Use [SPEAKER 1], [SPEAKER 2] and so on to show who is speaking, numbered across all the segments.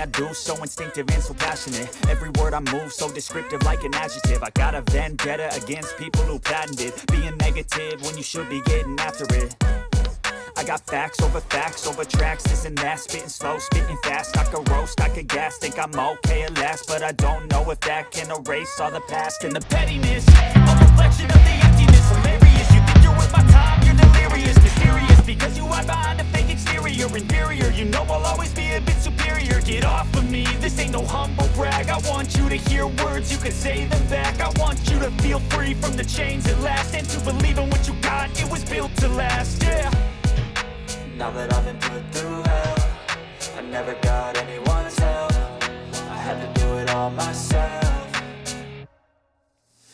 [SPEAKER 1] everything I do so instinctive and so passionate. Every word I move so descriptive like an adjective. I got a vendetta against people who patented being negative when you should be getting after it. I got facts over tracks, this and that, spitting slow, spitting fast. I could roast, I could gas, think I'm okay at last, but I don't know if that can erase all the past and the pettiness. A reflection of the emptiness, hilarious. You think you're worth my time, you're delirious, mysterious, because you hide behind a fake exterior. Inferior, you know I'll always be a bit superior. Get off of me, this ain't no humble brag. I want you to hear words, you can say them back. I want you to feel free from the chains at last, and to believe in what you got, it was built to last, yeah. Now that I've been put through hell, I never got anyone's help. I had to do it all myself.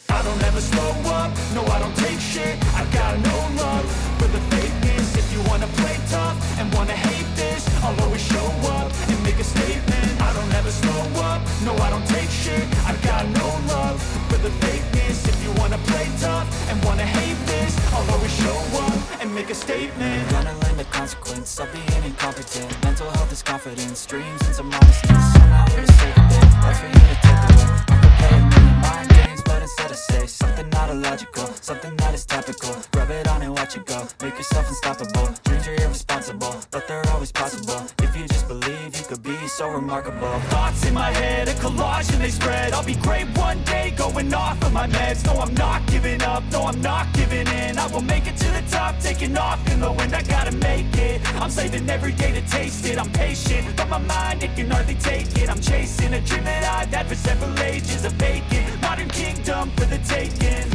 [SPEAKER 1] I don't ever slow up, no I don't take shit. I got no love for the fakeness. If you wanna play tough and wanna hate this, I'll always show up and make a statement. I don't ever slow up, no I don't take shit. I got no love for the fakeness. If you wanna play tough and wanna hate this, I'll always show up and make a statement. I'm gonna learn the consequence of being incompetent. Mental health is confidence, dreams and some honesty. So I'm not here to save a bit, that's for you to take away. I could play a million mind games, but instead I say something not illogical, something that is topical. Rub it on and watch it go, make yourself unstoppable. Dreams are irresponsible, but they're always possible. If you just believe, you could be so remarkable. Thoughts in my head, a collage and they spread. I'll be great one day, going off of my meds. No, I'm not giving up, no, I'm not giving in. I will make it to the top, taking off in the wind. I gotta make it, I'm saving every day to taste it. I'm patient, but my mind, it can hardly take it. I'm chasing a dream that I've had for several ages. A vacant, modern kingdom for the taking.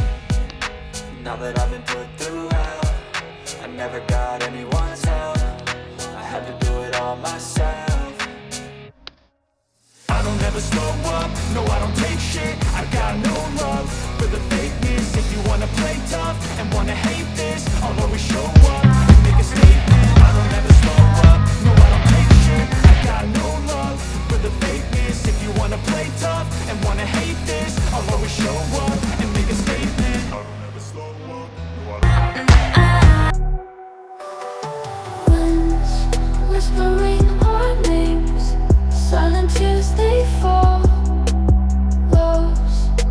[SPEAKER 1] Now that I've been put through hell, I never got anyone's help. I had to do it all myself. I don't ever slow up, no I don't take shit. I got no love for the fakeness. If you wanna play tough and wanna hate this, I'll always show up and make a statement. I don't ever slow up, no I don't take shit. I got no love for the fakeness. If you wanna play tough and wanna hate this, I'll always show up and make a statement. I don't ever slow up, no I don't.
[SPEAKER 2] Winds whispering our names, silent tears they fall. Lost.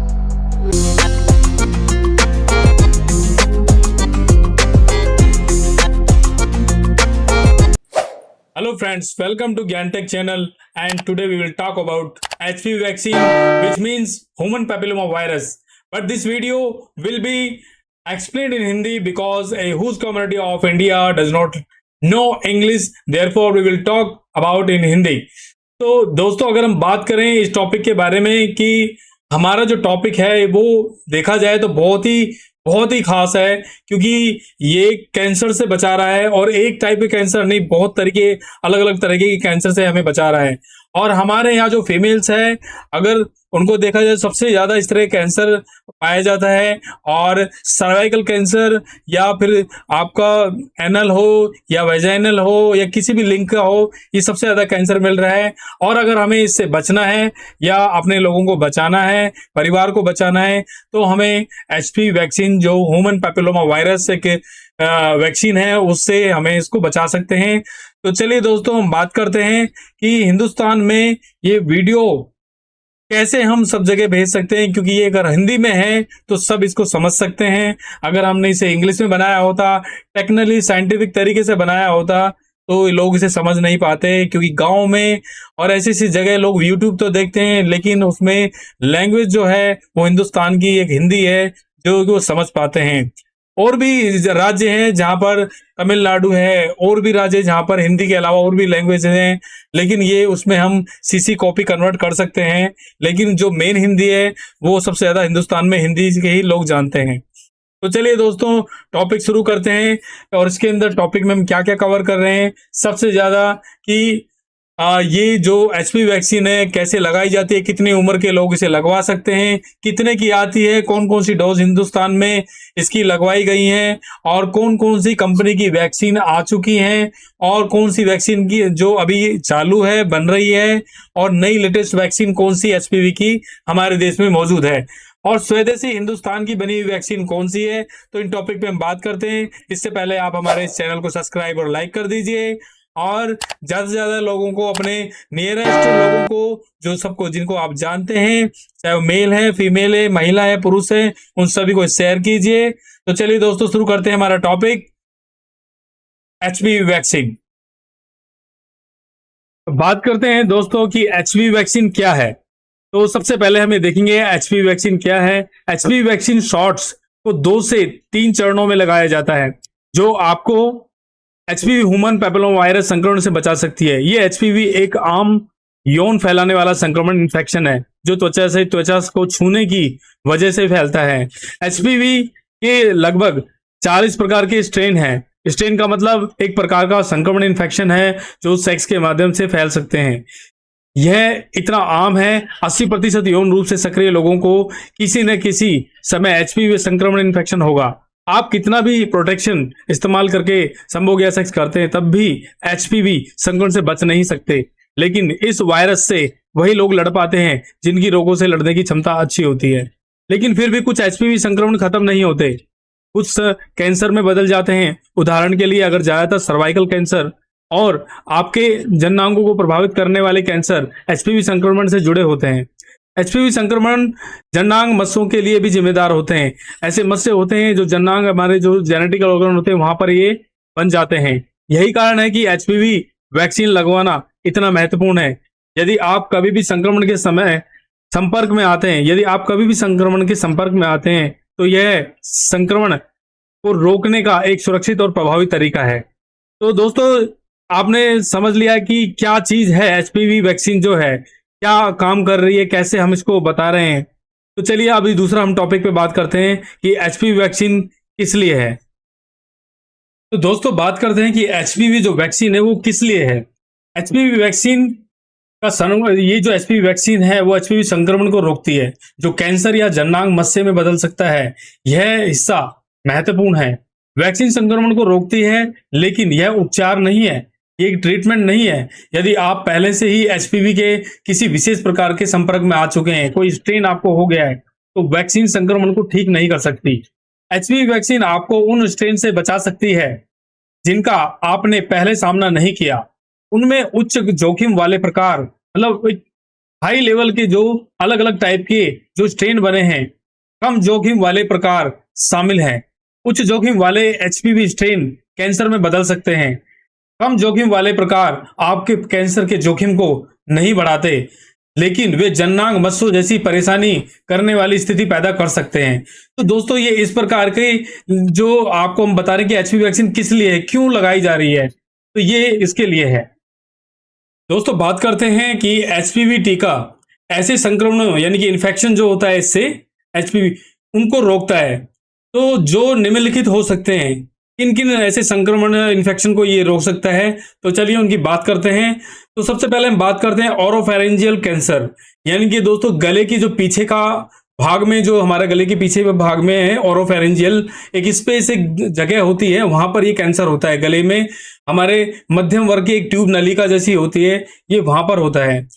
[SPEAKER 3] Hello friends, welcome to GyanTech channel, and today we will talk about HPV vaccine, which means human papilloma virus. But this video will be explained in Hindi because a huge community of India does not know English, therefore we will talk about in Hindi. तो दोस्तों, अगर हम बात करें इस topic के बारे में कि हमारा जो टॉपिक है वो देखा जाए तो बहुत ही खास है, क्योंकि ये कैंसर से बचा रहा है, और एक टाइप के कैंसर नहीं, बहुत तरीके अलग अलग तरीके के कैंसर से हमें बचा रहा है। और हमारे यहाँ जो फीमेल्स है, अगर उनको देखा जाए सबसे ज्यादा इस तरह कैंसर पाया जाता है, और सर्वाइकल कैंसर या फिर आपका एनल हो या वेजाइनल हो या किसी भी लिंग का हो, ये सबसे ज्यादा कैंसर मिल रहा है। और अगर हमें इससे बचना है या अपने लोगों को बचाना है, परिवार को बचाना है, तो हमें एचपीवी वैक्सीन जो ह्यूमन पैपिलोमा वायरस एक वैक्सीन है, उससे हमें इसको बचा सकते हैं। तो चलिए दोस्तों, हम बात करते हैं कि हिंदुस्तान में ये वीडियो कैसे हम सब जगह भेज सकते हैं, क्योंकि ये अगर हिंदी में है तो सब इसको समझ सकते हैं। अगर हमने इसे इंग्लिश में बनाया होता, टेक्निकली साइंटिफिक तरीके से बनाया होता, तो लोग इसे समझ नहीं पाते, क्योंकि गांव में और ऐसी ऐसी जगह लोग यूट्यूब तो देखते हैं, लेकिन उसमें लैंग्वेज जो है वो हिंदुस्तान की एक हिंदी है जो वो समझ पाते हैं। और भी राज्य हैं जहां पर तमिलनाडु है, और भी राज्य जहां पर हिंदी के अलावा और भी लैंग्वेज हैं, लेकिन ये उसमें हम सीसी कॉपी कन्वर्ट कर सकते हैं। लेकिन जो मेन हिंदी है वो सबसे ज्यादा हिंदुस्तान में हिंदी के ही लोग जानते हैं। तो चलिए दोस्तों, टॉपिक शुरू करते हैं। और इसके अंदर टॉपिक में हम क्या क्या कवर कर रहे हैं, सबसे ज्यादा कि ये जो एचपीवी वैक्सीन है कैसे लगाई जाती है, कितनी उम्र के लोग इसे लगवा सकते हैं, कितने की आती है, कौन कौन सी डोज हिंदुस्तान में इसकी लगवाई गई हैं, और कौन कौन सी कंपनी की वैक्सीन आ चुकी हैं, और कौन सी वैक्सीन की जो अभी चालू है, बन रही है, और नई लेटेस्ट वैक्सीन कौन सी एचपीवी की हमारे देश में मौजूद है, और स्वदेशी हिंदुस्तान की बनी हुई वैक्सीन कौन सी है। तो इन टॉपिक पे हम बात करते हैं। इससे पहले आप हमारे इस चैनल को सब्सक्राइब और लाइक कर दीजिए, और ज़्यादा से ज़्यादा लोगों को, अपने नियरेस्ट लोगों को, जो सबको जिनको आप जानते हैं, चाहे वो मेल है, फीमेल है, महिला है, पुरुष है, उन सभी को शेयर कीजिए। तो चलिए दोस्तों, शुरू करते हैं हमारा टॉपिक, एचपीवी वैक्सीन। बात करते हैं दोस्तों कि एचपीवी वैक्सीन क्या है। तो सबसे पहले हमें देखेंगे एचपीवी वैक्सीन क्या है। एचपीवी वैक्सीन शॉट्स को 2 से 3 चरणों में लगाया जाता है, जो आपको एचपीवी ह्यूमन पैपिलोमा वायरस संक्रमण से बचा सकती है। ये एचपीवी एक आम यौन फैलाने वाला संक्रमण इन्फेक्शन है, जो त्वचा को छूने की वजह से फैलता है। एचपीवी के लगभग 40 प्रकार के स्ट्रेन हैं। स्ट्रेन का मतलब एक प्रकार का संक्रमण इन्फेक्शन है जो सेक्स के माध्यम से फैल सकते हैं। यह इतना आम है, 80% यौन रूप से सक्रिय लोगों को किसी न किसी समय एचपीवी संक्रमण इन्फेक्शन होगा। आप कितना भी प्रोटेक्शन इस्तेमाल करके संभोग या सेक्स करते हैं, तब भी एचपीवी संक्रमण से बच नहीं सकते। लेकिन इस वायरस से वही लोग लड़ पाते हैं जिनकी रोगों से लड़ने की क्षमता अच्छी होती है। लेकिन फिर भी कुछ एचपीवी संक्रमण खत्म नहीं होते, कुछ कैंसर में बदल जाते हैं। उदाहरण के लिए, अगर ज्यादातर सर्वाइकल कैंसर और आपके जननांगों को प्रभावित करने वाले कैंसर एचपीवी संक्रमण से जुड़े होते हैं। एचपीवी संक्रमण जननांग मस्सों के लिए भी जिम्मेदार होते हैं। ऐसे मस्से होते हैं जो जननांग, हमारे जो जेनेटिकल ऑर्गन होते हैं, वहां पर ये बन जाते हैं। यही कारण है कि एचपीवी वैक्सीन लगवाना इतना महत्वपूर्ण है। यदि आप कभी भी संक्रमण के संपर्क में आते हैं, तो यह संक्रमण को रोकने का एक सुरक्षित और प्रभावी तरीका है। तो दोस्तों, आपने समझ लिया कि क्या चीज है एचपीवी वैक्सीन, जो है क्या काम कर रही है, कैसे हम इसको बता रहे हैं। तो चलिए अभी दूसरा हम टॉपिक पे बात करते हैं कि एचपीवी वैक्सीन किस लिए है। तो दोस्तों, बात करते हैं कि एचपीवी जो वैक्सीन है वो किस लिए है। एचपीवी वैक्सीन ये जो एचपीवी वैक्सीन है वो एचपीवी संक्रमण को रोकती है, जो कैंसर या जननांग मस्से में बदल सकता है। यह हिस्सा महत्वपूर्ण है। वैक्सीन संक्रमण को रोकती है, लेकिन यह उपचार नहीं है, ये एक ट्रीटमेंट नहीं है। यदि आप पहले से ही एचपीवी के किसी विशेष प्रकार के संपर्क में आ चुके हैं, कोई स्ट्रेन आपको हो गया है, तो वैक्सीन संक्रमण को ठीक नहीं कर सकती। एचपीवी वैक्सीन आपको उन स्ट्रेन से बचा सकती है जिनका आपने पहले सामना नहीं किया। उनमें उच्च जोखिम वाले प्रकार, मतलब हाई लेवल के जो अलग अलग टाइप के जो स्ट्रेन बने हैं, कम जोखिम वाले प्रकार शामिल हैं। उच्च जोखिम वाले एचपीवी स्ट्रेन कैंसर में बदल सकते हैं। कम जोखिम वाले प्रकार आपके कैंसर के जोखिम को नहीं बढ़ाते, लेकिन वे जननांग मस्सों जैसी परेशानी करने वाली स्थिति पैदा कर सकते हैं। तो दोस्तों, ये इस प्रकार के जो आपको हम बता रहे हैं कि एचपीवी वैक्सीन किस लिए है, क्यों लगाई जा रही है, तो ये इसके लिए है। दोस्तों, बात करते हैं कि एचपीवी टीका ऐसे संक्रमण यानी कि इन्फेक्शन जो होता है इससे एचपीवी उनको रोकता है। तो जो निम्नलिखित हो सकते हैं, किन किन ऐसे संक्रमण इन्फेक्शन को ये रोक सकता है, तो चलिए उनकी बात करते हैं। तो सबसे पहले हम बात करते हैं ओरोफेरेंजियल कैंसर, यानी कि दोस्तों गले की जो पीछे का भाग में, जो हमारे गले के पीछे भाग में है ओरोफेरेंजियल, एक स्पेस, एक जगह होती है, वहां पर ये कैंसर होता है। गले में हमारे मध्यम वर्ग की एक ट्यूब नलिका जैसी होती है, ये वहां पर होता है।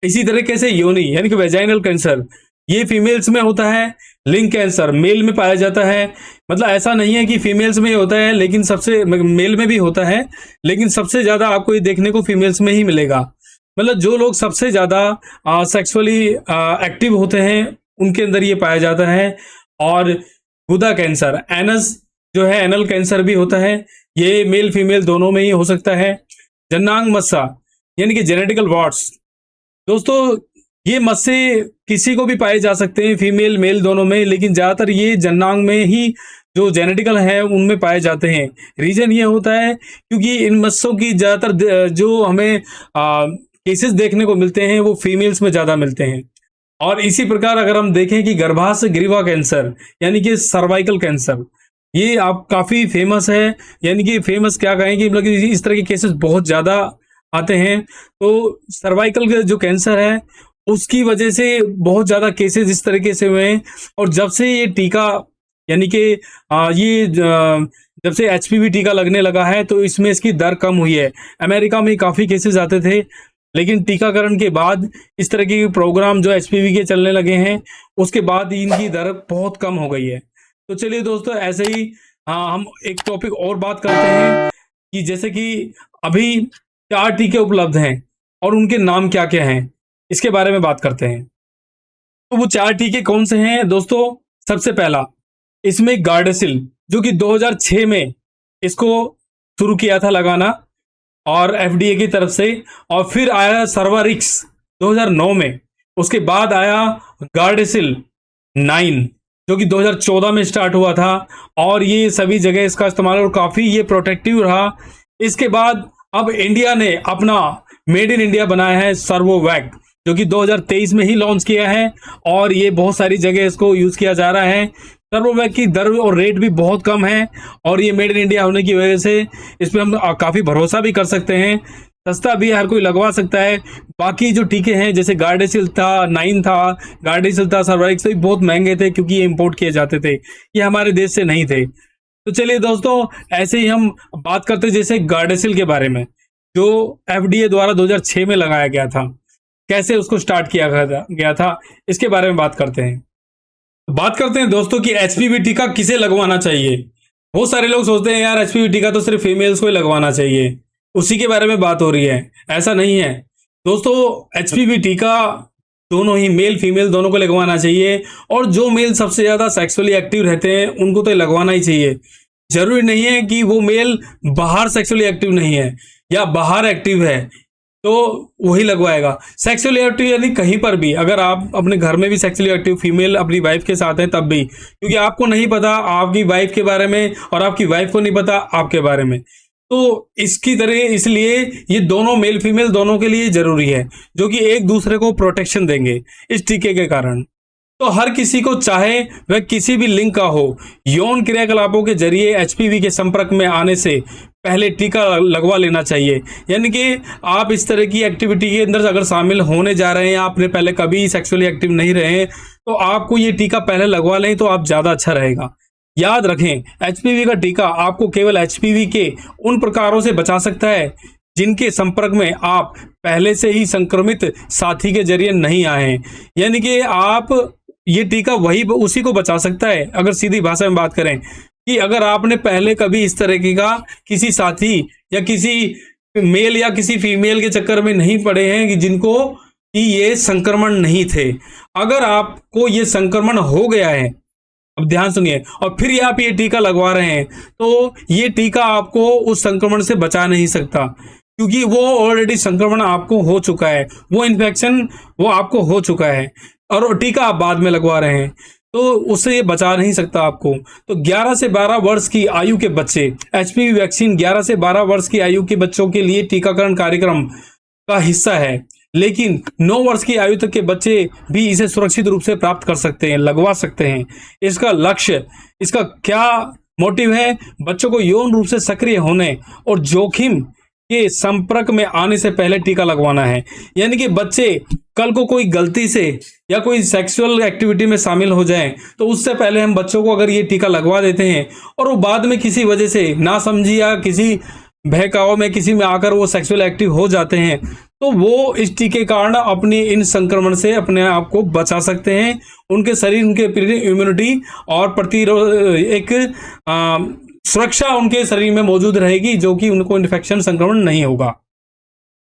[SPEAKER 3] इसी तरीके से योनि यानी कि वेजाइनल कैंसर, ये फीमेल्स में होता है। लिंग कैंसर मेल में पाया जाता है। मतलब ऐसा नहीं है कि फीमेल्स में ही होता है, लेकिन सबसे मेल में भी होता है, लेकिन सबसे ज्यादा आपको ये देखने को फीमेल्स में ही मिलेगा। मतलब जो लोग सबसे ज्यादा सेक्सुअली एक्टिव होते हैं, उनके अंदर ये पाया जाता है। और गुदा कैंसर, एनस जो है, एनल कैंसर भी होता है, ये मेल फीमेल दोनों में ही हो सकता है। जननांग मस्सा यानी कि जेनेटिकल वॉर्ट्स, दोस्तों ये मस्से किसी को भी पाए जा सकते हैं, फीमेल मेल दोनों में, लेकिन ज्यादातर ये जननांग में ही जो जेनेटिकल है उनमें पाए जाते हैं। रीजन ये होता है क्योंकि इन मस्सों की ज्यादातर जो हमें केसेस देखने को मिलते हैं वो फीमेल्स में ज्यादा मिलते हैं। और इसी प्रकार अगर हम देखें कि गर्भाशय ग्रीवा कैंसर यानी कि सर्वाइकल कैंसर, ये आप काफी फेमस है, यानी कि फेमस क्या कहें कि मतलब इस तरह के केसेस बहुत ज्यादा आते हैं। तो सर्वाइकल जो कैंसर है उसकी वजह से बहुत ज्यादा केसेस इस तरीके से हुए हैं। और जब से ये टीका यानी कि जब से एचपीवी टीका लगने लगा है, तो इसमें इसकी दर कम हुई है। अमेरिका में काफी केसेस आते थे, लेकिन टीकाकरण के बाद इस तरह के प्रोग्राम जो एचपीवी के चलने लगे हैं, उसके बाद इनकी दर बहुत कम हो गई है। तो चलिए दोस्तों, ऐसे ही हम एक टॉपिक और बात करते हैं कि जैसे कि अभी 4 टीके उपलब्ध हैं और उनके नाम क्या-क्या हैं, इसके बारे में बात करते हैं। तो वो 4 टीके कौन से हैं दोस्तों? सबसे पहला इसमें गार्डेसिल, जो कि 2006 में इसको शुरू किया था लगाना और एफडीए की तरफ से, और फिर आया सर्वारिक्स 2009 में। उसके बाद आया गार्डेसिल 9 जो कि 2014 में स्टार्ट हुआ था, और ये सभी जगह इसका इस्तेमाल और काफ़ी ये प्रोटेक्टिव रहा। इसके बाद अब इंडिया ने अपना मेड इन इंडिया बनाया है सर्वोवैक, जो कि 2023 में ही लॉन्च किया है, और ये बहुत सारी जगह इसको यूज़ किया जा रहा है। सर्वोवैक की दर और रेट भी बहुत कम है, और ये मेड इन इंडिया होने की वजह से इस पर हम काफ़ी भरोसा भी कर सकते हैं। सस्ता भी है, हर कोई लगवा सकता है। बाकी जो टीके हैं जैसे गार्डेसिल था, 9 था, गार्डेसिल था, सर्वारिक्स तो बहुत महंगे थे क्योंकि ये इंपोर्ट किए जाते थे, ये हमारे देश से नहीं थे। तो चलिए दोस्तों, ऐसे ही हम बात करते हैं जैसे गार्डेसिल के बारे में, जो एफडीए द्वारा 2006 में लगाया गया था, कैसे उसको स्टार्ट किया गया था, इसके बारे में बात करते हैं। बात करते हैं दोस्तों कि एचपीवी टीका किसे लगवाना चाहिए। बहुत सारे लोग सोचते हैं यार एचपीवी टीका तो सिर्फ फीमेल्स को ही लगवाना चाहिए, उसी के बारे में बात हो रही है। ऐसा नहीं है दोस्तों, एचपीवी टीका दोनों ही मेल फीमेल दोनों को लगवाना चाहिए, और जो मेल सबसे ज़्यादा सेक्सुअली एक्टिव रहते हैं उनको तो लगवाना ही चाहिए। जरूरी नहीं है कि वो मेल बाहर सेक्सुअली एक्टिव नहीं है या बाहर एक्टिव है तो वही लगवाएगा। सेक्सुअली एक्टिव यानी कहीं पर भी, अगर आप अपने घर में भी सेक्सुअली एक्टिव फीमेल अपनी वाइफ के साथ हैं तब भी, क्योंकि आपको नहीं पता आपकी वाइफ के बारे में और आपकी वाइफ को नहीं पता आपके बारे में, तो इसकी तरह इसलिए ये दोनों मेल फीमेल दोनों के लिए जरूरी है, जो कि एक दूसरे को प्रोटेक्शन देंगे इस टीके के कारण। तो हर किसी को चाहे वह किसी भी लिंग का हो, यौन क्रियाकलापों के जरिए एचपीवी के संपर्क में आने से पहले टीका लगवा लेना चाहिए। यानी कि आप इस तरह की एक्टिविटी के अंदर अगर शामिल होने जा रहे हैं, आपने पहले कभी सेक्सुअली एक्टिव नहीं रहे हैं, तो आपको ये टीका पहले लगवा लें तो आप ज़्यादा अच्छा रहेगा। याद रखें, एचपीवी का टीका आपको केवल एचपीवी के उन प्रकारों से बचा सकता है जिनके संपर्क में आप पहले से ही संक्रमित साथी के जरिए नहीं आए हैं। यानी कि आप ये टीका वही उसी को बचा सकता है, अगर सीधी भाषा में बात करें, कि अगर आपने पहले कभी इस तरह का किसी साथी या किसी मेल या किसी फीमेल के चक्कर में नहीं पड़े हैं कि जिनको कि ये संक्रमण नहीं थे, अगर आपको ये संक्रमण हो गया है, अब ध्यान सुनिए, और फिर आप ये टीका लगवा रहे हैं, तो ये टीका आपको उस संक्रमण से बचा नहीं सकता, क्योंकि वो ऑलरेडी संक्रमण आपको हो चुका है, वो इन्फेक्शन वो आपको हो चुका है, और टीका आप बाद में लगवा रहे हैं, तो उससे ये बचा नहीं सकता आपको। तो 11 से 12 वर्ष की आयु के बच्चे, एचपीवी वैक्सीन 11 से 12 वर्ष की आयु के बच्चों के लिए टीकाकरण कार्यक्रम का हिस्सा है, लेकिन 9 वर्ष की आयु तक के बच्चे भी इसे सुरक्षित रूप से प्राप्त कर सकते हैं, लगवा सकते हैं। इसका लक्ष्य, इसका क्या मोटिव है? बच्चों को यौन रूप से सक्रिय होने और जोखिम के संपर्क में आने से पहले टीका लगवाना है। यानी कि बच्चे कल को कोई गलती से या कोई सेक्सुअल एक्टिविटी में शामिल हो जाएं, तो उससे पहले हम बच्चों को अगर ये टीका लगवा देते हैं और वो बाद में किसी वजह से नासमझी या किसी बहकाव में किसी में आकर वो सेक्सुअल एक्टिव हो जाते हैं, तो वो इस टीके के कारण अपनी इन संक्रमण से अपने आप को बचा सकते हैं। उनके शरीर, उनके इम्यूनिटी और प्रतिरोध, एक सुरक्षा उनके शरीर में मौजूद रहेगी, जो कि उनको इन्फेक्शन संक्रमण नहीं होगा।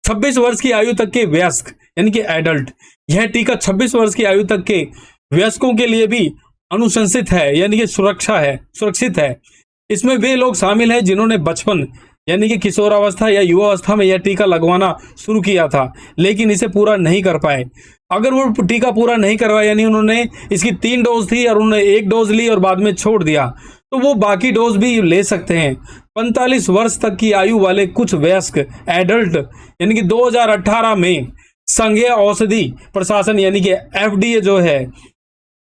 [SPEAKER 3] 26 वर्ष की आयु तक के वयस्क यानी कि एडल्ट, यह टीका 26 वर्ष की आयु तक के वयस्कों के लिए भी अनुशंसित है, यानी कि सुरक्षित है। इसमें वे लोग शामिल हैं जिन्होंने बचपन यानी कि किशोरावस्था या युवावस्था में यह टीका लगवाना शुरू किया था, लेकिन इसे पूरा नहीं कर पाए। अगर वो टीका पूरा नहीं करवाया, यानी उन्होंने इसकी 3 डोज थी और उन्होंने 1 डोज ली और बाद में छोड़ दिया, तो वो बाकी डोज भी ले सकते हैं। 45 वर्ष तक की आयु वाले कुछ वयस्क एडल्ट, यानी कि 2018 में संघीय औषधि प्रशासन यानी कि एफडीए जो है,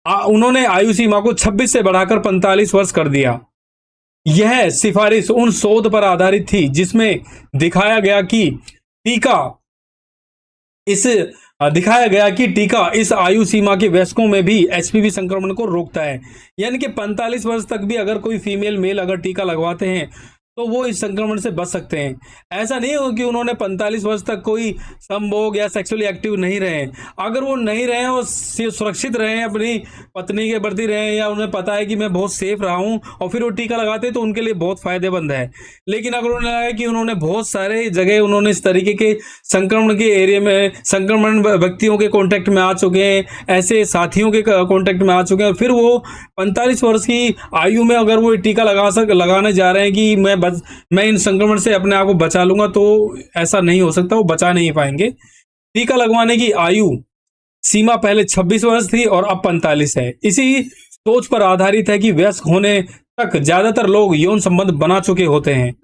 [SPEAKER 3] उन्होंने आयु सीमा को 26 से बढ़ाकर 45 वर्ष कर दिया। यह सिफारिश उन शोध पर आधारित थी जिसमें दिखाया गया कि टीका इस आयु सीमा के वयस्कों में भी एचपीवी संक्रमण को रोकता है। यानी कि 45 वर्ष तक भी अगर कोई फीमेल मेल अगर टीका लगवाते हैं तो वो इस संक्रमण से बच सकते हैं। ऐसा नहीं हो कि उन्होंने 45 वर्ष तक कोई संभोग या सेक्सुअली एक्टिव नहीं रहे। अगर वो नहीं रहे और सुरक्षित रहे, अपनी पत्नी के प्रति रहे, या उन्हें पता है कि मैं बहुत सेफ रहा हूँ और फिर वो टीका लगाते, तो उनके लिए बहुत फायदेमंद है। लेकिन अगर उन्हें लगा कि उन्होंने बहुत सारे जगह उन्होंने इस तरीके के संक्रमण के एरिया में, संक्रमण व्यक्तियों के कॉन्टेक्ट में आ चुके हैं, ऐसे साथियों के कॉन्टेक्ट में आ चुके हैं, और फिर वो 45 वर्ष की आयु में अगर वो टीका लगाने जा रहे हैं कि मैं इन संक्रमण से अपने आप को बचा लूंगा, तो ऐसा नहीं हो सकता, वो बचा नहीं पाएंगे। टीका लगवाने की आयु सीमा पहले 26 वर्ष थी और अब 45 है। इसी सोच पर आधारित है कि वयस्क होने तक ज्यादातर लोग यौन संबंध बना चुके होते हैं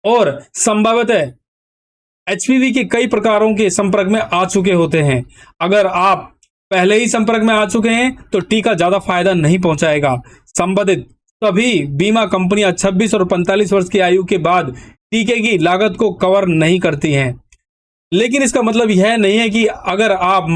[SPEAKER 3] और संभवतः एचपीवी के कई प्रकारों के संपर्क में आ चुके होते हैं। अगर आप पहले ही संपर्क में आ चुके हैं तो टीका ज्यादा फायदा नहीं पहुंचाएगा। संबंधित सभी बीमा कंपनियां 26 और 45 वर्ष की आयु के बाद टीके की लागत को कवर नहीं करती हैं। लेकिन इसका मतलब यह नहीं है कि अगर आप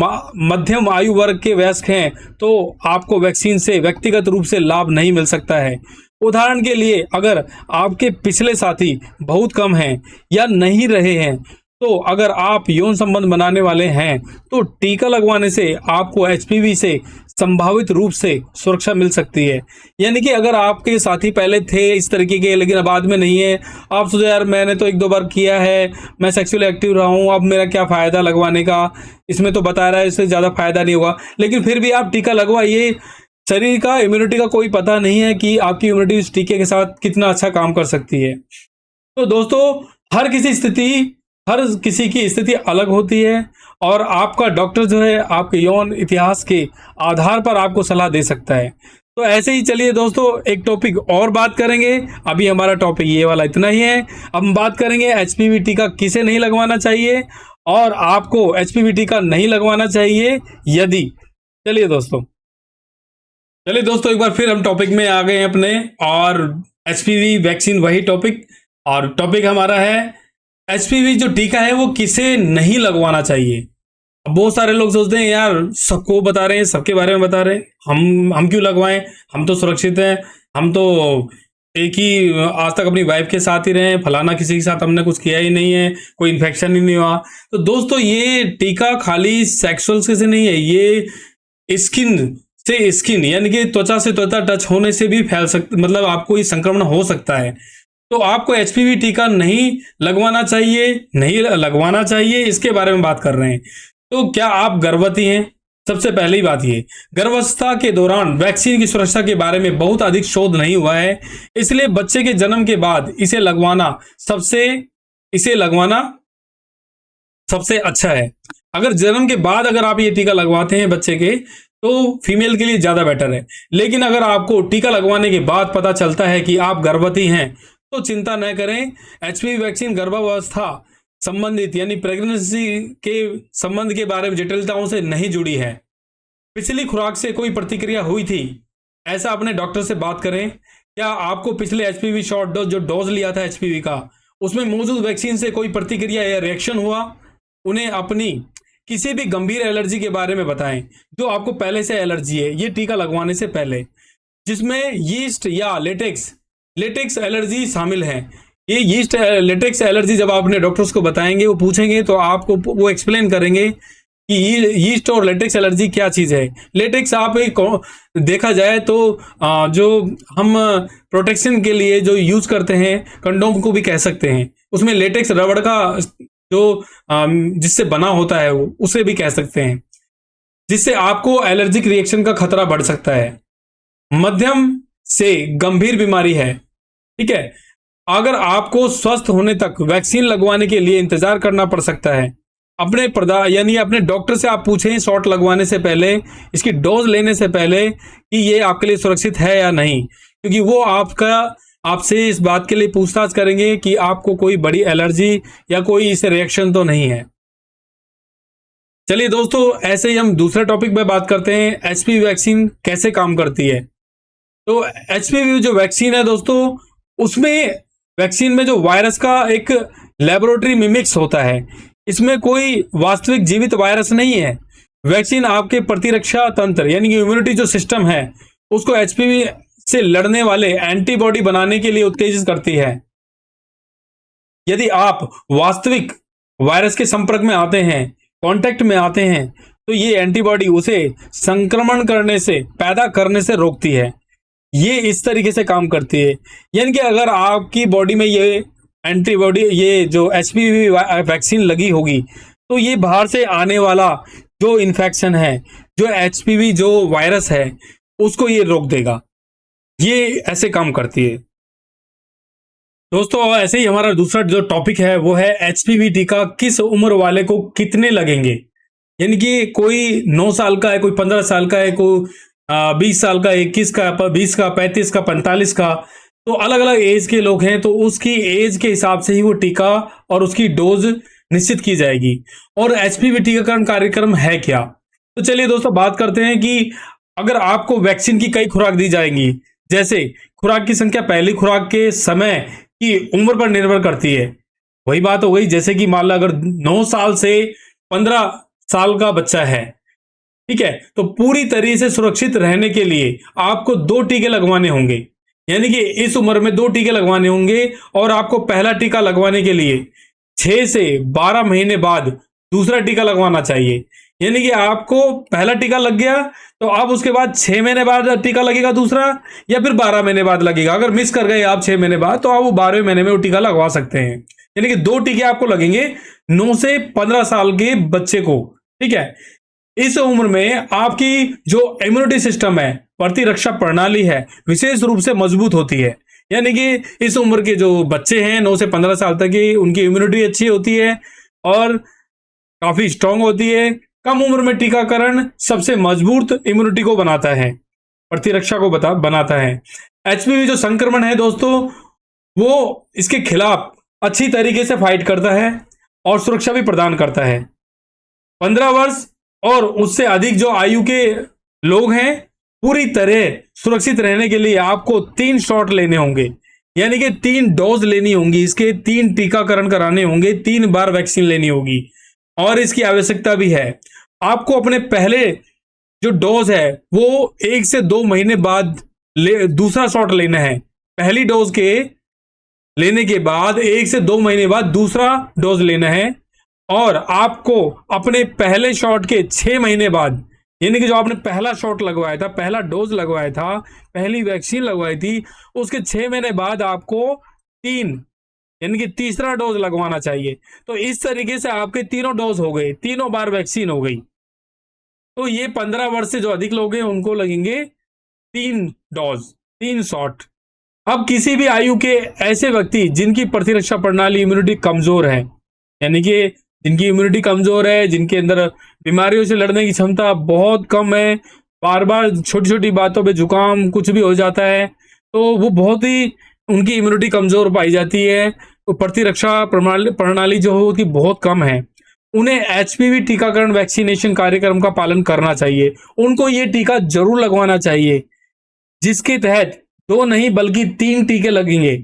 [SPEAKER 3] मध्यम आयु वर्ग के वयस्क हैं तो आपको वैक्सीन से व्यक्तिगत रूप से लाभ नहीं मिल सकता है। उदाहरण के लिए, अगर आपके पिछले साथी बहुत कम हैं या नहीं रहे हैं, तो अगर आप यौन संबंध बनाने वाले हैं तो टीका लगवाने से आपको एचपीवी से संभावित रूप से सुरक्षा मिल सकती है। यानी कि अगर आपके साथी पहले थे इस तरीके के लेकिन अब बाद में नहीं है, आप सोचो यार मैंने तो 1-2 बार किया है, मैं सेक्सुअली एक्टिव रहा हूँ, अब मेरा क्या फ़ायदा लगवाने का, इसमें तो बता रहा है इससे ज़्यादा फायदा नहीं होगा। लेकिन फिर भी आप टीका लगवाइए। शरीर का इम्यूनिटी का कोई पता नहीं है कि आपकी इम्यूनिटी इस टीके के साथ कितना अच्छा काम कर सकती है। तो दोस्तों, हर किसी की स्थिति अलग होती है और आपका डॉक्टर जो है आपके यौन इतिहास के आधार पर आपको सलाह दे सकता है। तो ऐसे ही चलिए दोस्तों, एक टॉपिक और बात करेंगे। अभी हमारा टॉपिक ये वाला इतना ही है। अब हम बात करेंगे एचपीवी टीका किसे नहीं लगवाना चाहिए और आपको एचपीवी टीका नहीं लगवाना चाहिए यदि। चलिए दोस्तों, एक बार फिर हम टॉपिक में आ गए हैं अपने, और एचपीवी वैक्सीन वही टॉपिक, और टॉपिक हमारा है एचपीवी जो टीका है वो किसे नहीं लगवाना चाहिए। अब बहुत सारे लोग सोचते हैं यार सबको बता रहे हैं, सबके बारे में बता रहे हैं, हम क्यों लगवाएं, हम तो सुरक्षित हैं, हम तो एक ही आज तक अपनी वाइफ के साथ ही रहे हैं, फलाना किसी के साथ हमने कुछ किया ही नहीं है, कोई इन्फेक्शन ही नहीं हुआ। तो दोस्तों, ये टीका खाली सेक्सुअल से नहीं है, ये स्किन से स्किन यानी कि त्वचा से त्वचा टच होने से भी फैल सकता, मतलब आपको ये संक्रमण हो सकता है। तो आपको एचपीवी टीका नहीं लगवाना चाहिए, इसके बारे में बात कर रहे हैं। तो क्या आप गर्भवती हैं? सबसे पहली बात ये, गर्भावस्था के दौरान वैक्सीन की सुरक्षा के बारे में बहुत अधिक शोध नहीं हुआ है, इसलिए बच्चे के जन्म के बाद इसे लगवाना सबसे अच्छा है। अगर जन्म के बाद अगर आप ये टीका लगवाते हैं बच्चे के, तो फीमेल के लिए ज्यादा बेटर है। लेकिन अगर आपको टीका लगवाने के बाद पता चलता है कि आप गर्भवती हैं तो चिंता न करें। एचपीवी वैक्सीन गर्भावस्था संबंधित यानी प्रेगनेंसी के संबंध के बारे में जटिलताओं से नहीं जुड़ी है। पिछली खुराक से कोई प्रतिक्रिया हुई थी, ऐसा अपने डॉक्टर से बात करें। क्या आपको पिछले एचपीवी शॉट डोज जो डोज लिया था एचपीवी का, उसमें मौजूद वैक्सीन से कोई प्रतिक्रिया या रिएक्शन हुआ? उन्हें अपनी किसी भी गंभीर एलर्जी के बारे में बताएं जो आपको पहले से एलर्जी है ये टीका लगवाने से पहले, जिसमें यीस्ट या लेटेक्स एलर्जी शामिल है। ये यीस्ट लेटेक्स एलर्जी जब आप अपने डॉक्टर्स को बताएंगे, वो पूछेंगे तो आपको वो एक्सप्लेन करेंगे कि यीस्ट और लेटेक्स एलर्जी क्या चीज़ है। लेटेक्स आप एक देखा जाए तो जो हम प्रोटेक्शन के लिए जो यूज करते हैं, कंडोम को भी कह सकते हैं, उसमें लेटेक्स रबड़ का जो जिससे बना होता है वो उसे भी कह सकते हैं, जिससे आपको एलर्जिक रिएक्शन का खतरा बढ़ सकता है। मध्यम से गंभीर बीमारी है, ठीक है, अगर आपको स्वस्थ होने तक वैक्सीन लगवाने के लिए इंतजार करना पड़ सकता है। अपने डॉक्टर से आप पूछें शॉट लगवाने से पहले, इसकी डोज लेने से पहले कि ये आपके लिए सुरक्षित है या नहीं, क्योंकि वो आपसे इस बात के लिए पूछताछ करेंगे कि आपको कोई बड़ी एलर्जी या कोई इसे रिएक्शन तो नहीं है। चलिए दोस्तों, ऐसे ही हम दूसरे टॉपिक पे बात करते हैं, एचपीवी वैक्सीन कैसे काम करती है। तो एचपीवी जो वैक्सीन है दोस्तों, उसमें वैक्सीन में जो वायरस का एक लेबोरेटरी मिमिक्स होता है, इसमें कोई वास्तविक जीवित वायरस नहीं है। वैक्सीन आपके प्रतिरक्षा तंत्र यानी कि इम्यूनिटी जो सिस्टम है उसको एचपीवी से लड़ने वाले एंटीबॉडी बनाने के लिए उत्तेजित करती है। यदि आप वास्तविक वायरस के संपर्क में आते हैं, कांटेक्ट में आते हैं, तो ये एंटीबॉडी उसे संक्रमण करने से, पैदा करने से रोकती है। ये इस तरीके से काम करती है। यानी कि अगर आपकी बॉडी में ये एंटीबॉडी, ये जो एचपीवी वैक्सीन लगी होगी, तो ये बाहर से आने वाला जो इन्फेक्शन है, जो एचपीवी जो वायरस है, उसको ये रोक देगा। ये ऐसे काम करती है। दोस्तों ऐसे ही हमारा दूसरा जो टॉपिक है वो है एचपीवी टीका किस उम्र वाले को कितने लगेंगे। यानी कि कोई 9 साल का है, कोई 15 साल का है, कोई 20 साल का, 21 का, 20 का, 35 का, 45 का, तो अलग अलग एज के लोग हैं, तो उसकी एज के हिसाब से ही वो टीका और उसकी डोज निश्चित की जाएगी। और एचपीवी टीकाकरण कार्यक्रम है क्या, तो चलिए दोस्तों बात करते हैं कि अगर आपको वैक्सीन की कई खुराक दी जाएंगी, जैसे खुराक की संख्या पहली खुराक के समय की उम्र पर निर्भर करती है। वही बात हो गई, जैसे कि मान लो अगर 9 साल से 15 साल का बच्चा है, ठीक है, तो पूरी तरीके से सुरक्षित रहने के लिए आपको 2 टीके लगवाने होंगे। यानी कि इस उम्र में 2 टीके लगवाने होंगे, और आपको पहला टीका लगवाने के लिए 6 से 12 महीने बाद दूसरा टीका लगवाना चाहिए। यानी कि आपको पहला टीका लग गया, तो अब उसके बाद 6 महीने बाद टीका लगेगा दूसरा, या फिर 12 महीने बाद लगेगा। अगर मिस कर गए आप 6 महीने बाद, तो आप वो 12वें महीने में वो टीका लगवा सकते हैं। यानी कि 2 टीके आपको लगेंगे 9 से 15 साल के बच्चे को, ठीक है। इस उम्र में आपकी जो इम्यूनिटी सिस्टम है, प्रतिरक्षा प्रणाली है, विशेष रूप से मजबूत होती है। यानी कि इस उम्र के जो बच्चे हैं 9 से 15 साल तक की, उनकी इम्यूनिटी अच्छी होती है और काफी स्ट्रांग होती है। कम उम्र में टीकाकरण सबसे मजबूत इम्यूनिटी को बनाता है, प्रतिरक्षा को बनाता है। एचपीवी जो संक्रमण है दोस्तों, वो इसके खिलाफ अच्छी तरीके से फाइट करता है और सुरक्षा भी प्रदान करता है। 15 वर्ष और उससे अधिक जो आयु के लोग हैं, पूरी तरह सुरक्षित रहने के लिए आपको 3 शॉट लेने होंगे। यानी कि 3 डोज लेनी होंगी, इसके 3 टीकाकरण कराने होंगे, 3 बार वैक्सीन लेनी होगी, और इसकी आवश्यकता भी है। आपको अपने पहले जो डोज है वो 1 से 2 महीने बाद दूसरा शॉट लेना है। पहली डोज के लेने के बाद 1 से 2 महीने बाद दूसरा डोज लेना है, और आपको अपने पहले शॉट के 6 महीने बाद, यानी कि जो आपने पहला शॉट लगवाया था, पहला डोज लगवाया था, पहली वैक्सीन लगवाई थी, उसके 6 महीने बाद आपको 3 यानी कि तीसरा डोज लगवाना चाहिए। तो इस तरीके से आपके तीनों डोज हो गए, तीनों बार वैक्सीन हो गई। तो ये 15 वर्ष से जो अधिक लोग हैं उनको लगेंगे 3 डोज, 3 शॉट। अब किसी भी आयु के ऐसे व्यक्ति जिनकी प्रतिरक्षा प्रणाली, इम्यूनिटी कमजोर है, यानी कि जिनकी इम्यूनिटी कमजोर है, जिनके अंदर बीमारियों से लड़ने की क्षमता बहुत कम है, बार बार छोटी छोटी बातों पे जुकाम कुछ भी हो जाता है, तो वो बहुत ही उनकी इम्यूनिटी कमजोर पाई जाती है, तो प्रतिरक्षा प्रणाली जो है उसकी बहुत कम है। उन्हें एचपीवी टीकाकरण वैक्सीनेशन कार्यक्रम का पालन करना चाहिए। उनको ये टीका जरूर लगवाना चाहिए, जिसके तहत 2 नहीं बल्कि 3 टीके लगेंगे।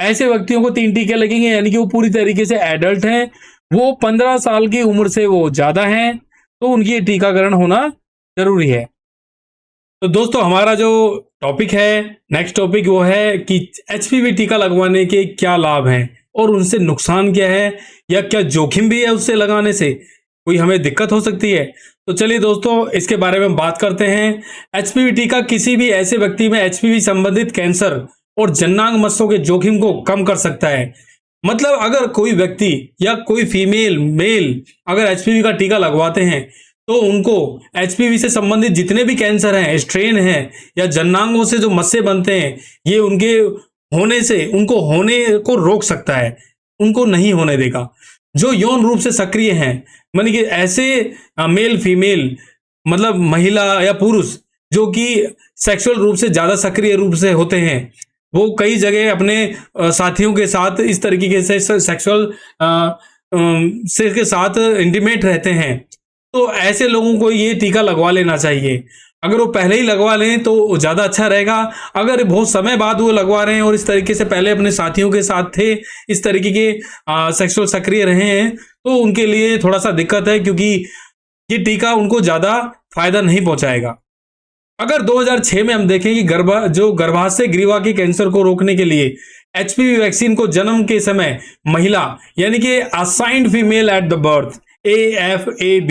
[SPEAKER 3] ऐसे व्यक्तियों को 3 टीके लगेंगे, यानी कि वो पूरी तरीके से एडल्ट हैं, वो 15 साल की उम्र से वो ज्यादा हैं, तो उनकी टीकाकरण होना जरूरी है। तो दोस्तों हमारा जो टॉपिक है, नेक्स्ट टॉपिक वो है कि एचपीवी टीका लगवाने के क्या लाभ हैं और उनसे नुकसान क्या है, या क्या जोखिम भी है उससे लगाने से, कोई हमें दिक्कत हो सकती है। तो चलिए दोस्तों इसके बारे में बात करते हैं। एचपीवी टीका किसी भी ऐसे व्यक्ति में एचपीवी संबंधित कैंसर और जननांग मस्सों के जोखिम को कम कर सकता है। मतलब अगर कोई व्यक्ति या कोई फीमेल मेल अगर एचपीवी का टीका लगवाते हैं, तो उनको एचपीवी से संबंधित जितने भी कैंसर हैं, स्ट्रेन हैं, या जननांगों से जो मस्से बनते हैं, ये उनके होने से, उनको होने को रोक सकता है, उनको नहीं होने देगा। जो यौन रूप से सक्रिय हैं, मानी कि ऐसे मेल फीमेल, मतलब महिला या पुरुष जो कि सेक्सुअल रूप से ज्यादा सक्रिय रूप से होते हैं, वो कई जगह अपने साथियों के साथ इस तरीके से सेक्सुअल से के साथ इंटीमेट रहते हैं, तो ऐसे लोगों को ये टीका लगवा लेना चाहिए। अगर वो पहले ही लगवा लें तो ज़्यादा अच्छा रहेगा। अगर बहुत समय बाद वो लगवा रहे हैं और इस तरीके से पहले अपने साथियों के साथ थे, इस तरीके के सेक्सुअल सक्रिय रहे हैं, तो उनके लिए थोड़ा सा दिक्कत है, क्योंकि ये टीका उनको ज़्यादा फायदा नहीं पहुंचाएगा। अगर 2006 में हम देखें कि गर्भाशय ग्रीवा के कैंसर को रोकने के लिए एचपीवी वैक्सीन को जन्म के समय महिला यानी कि assigned female eight the birth AFAB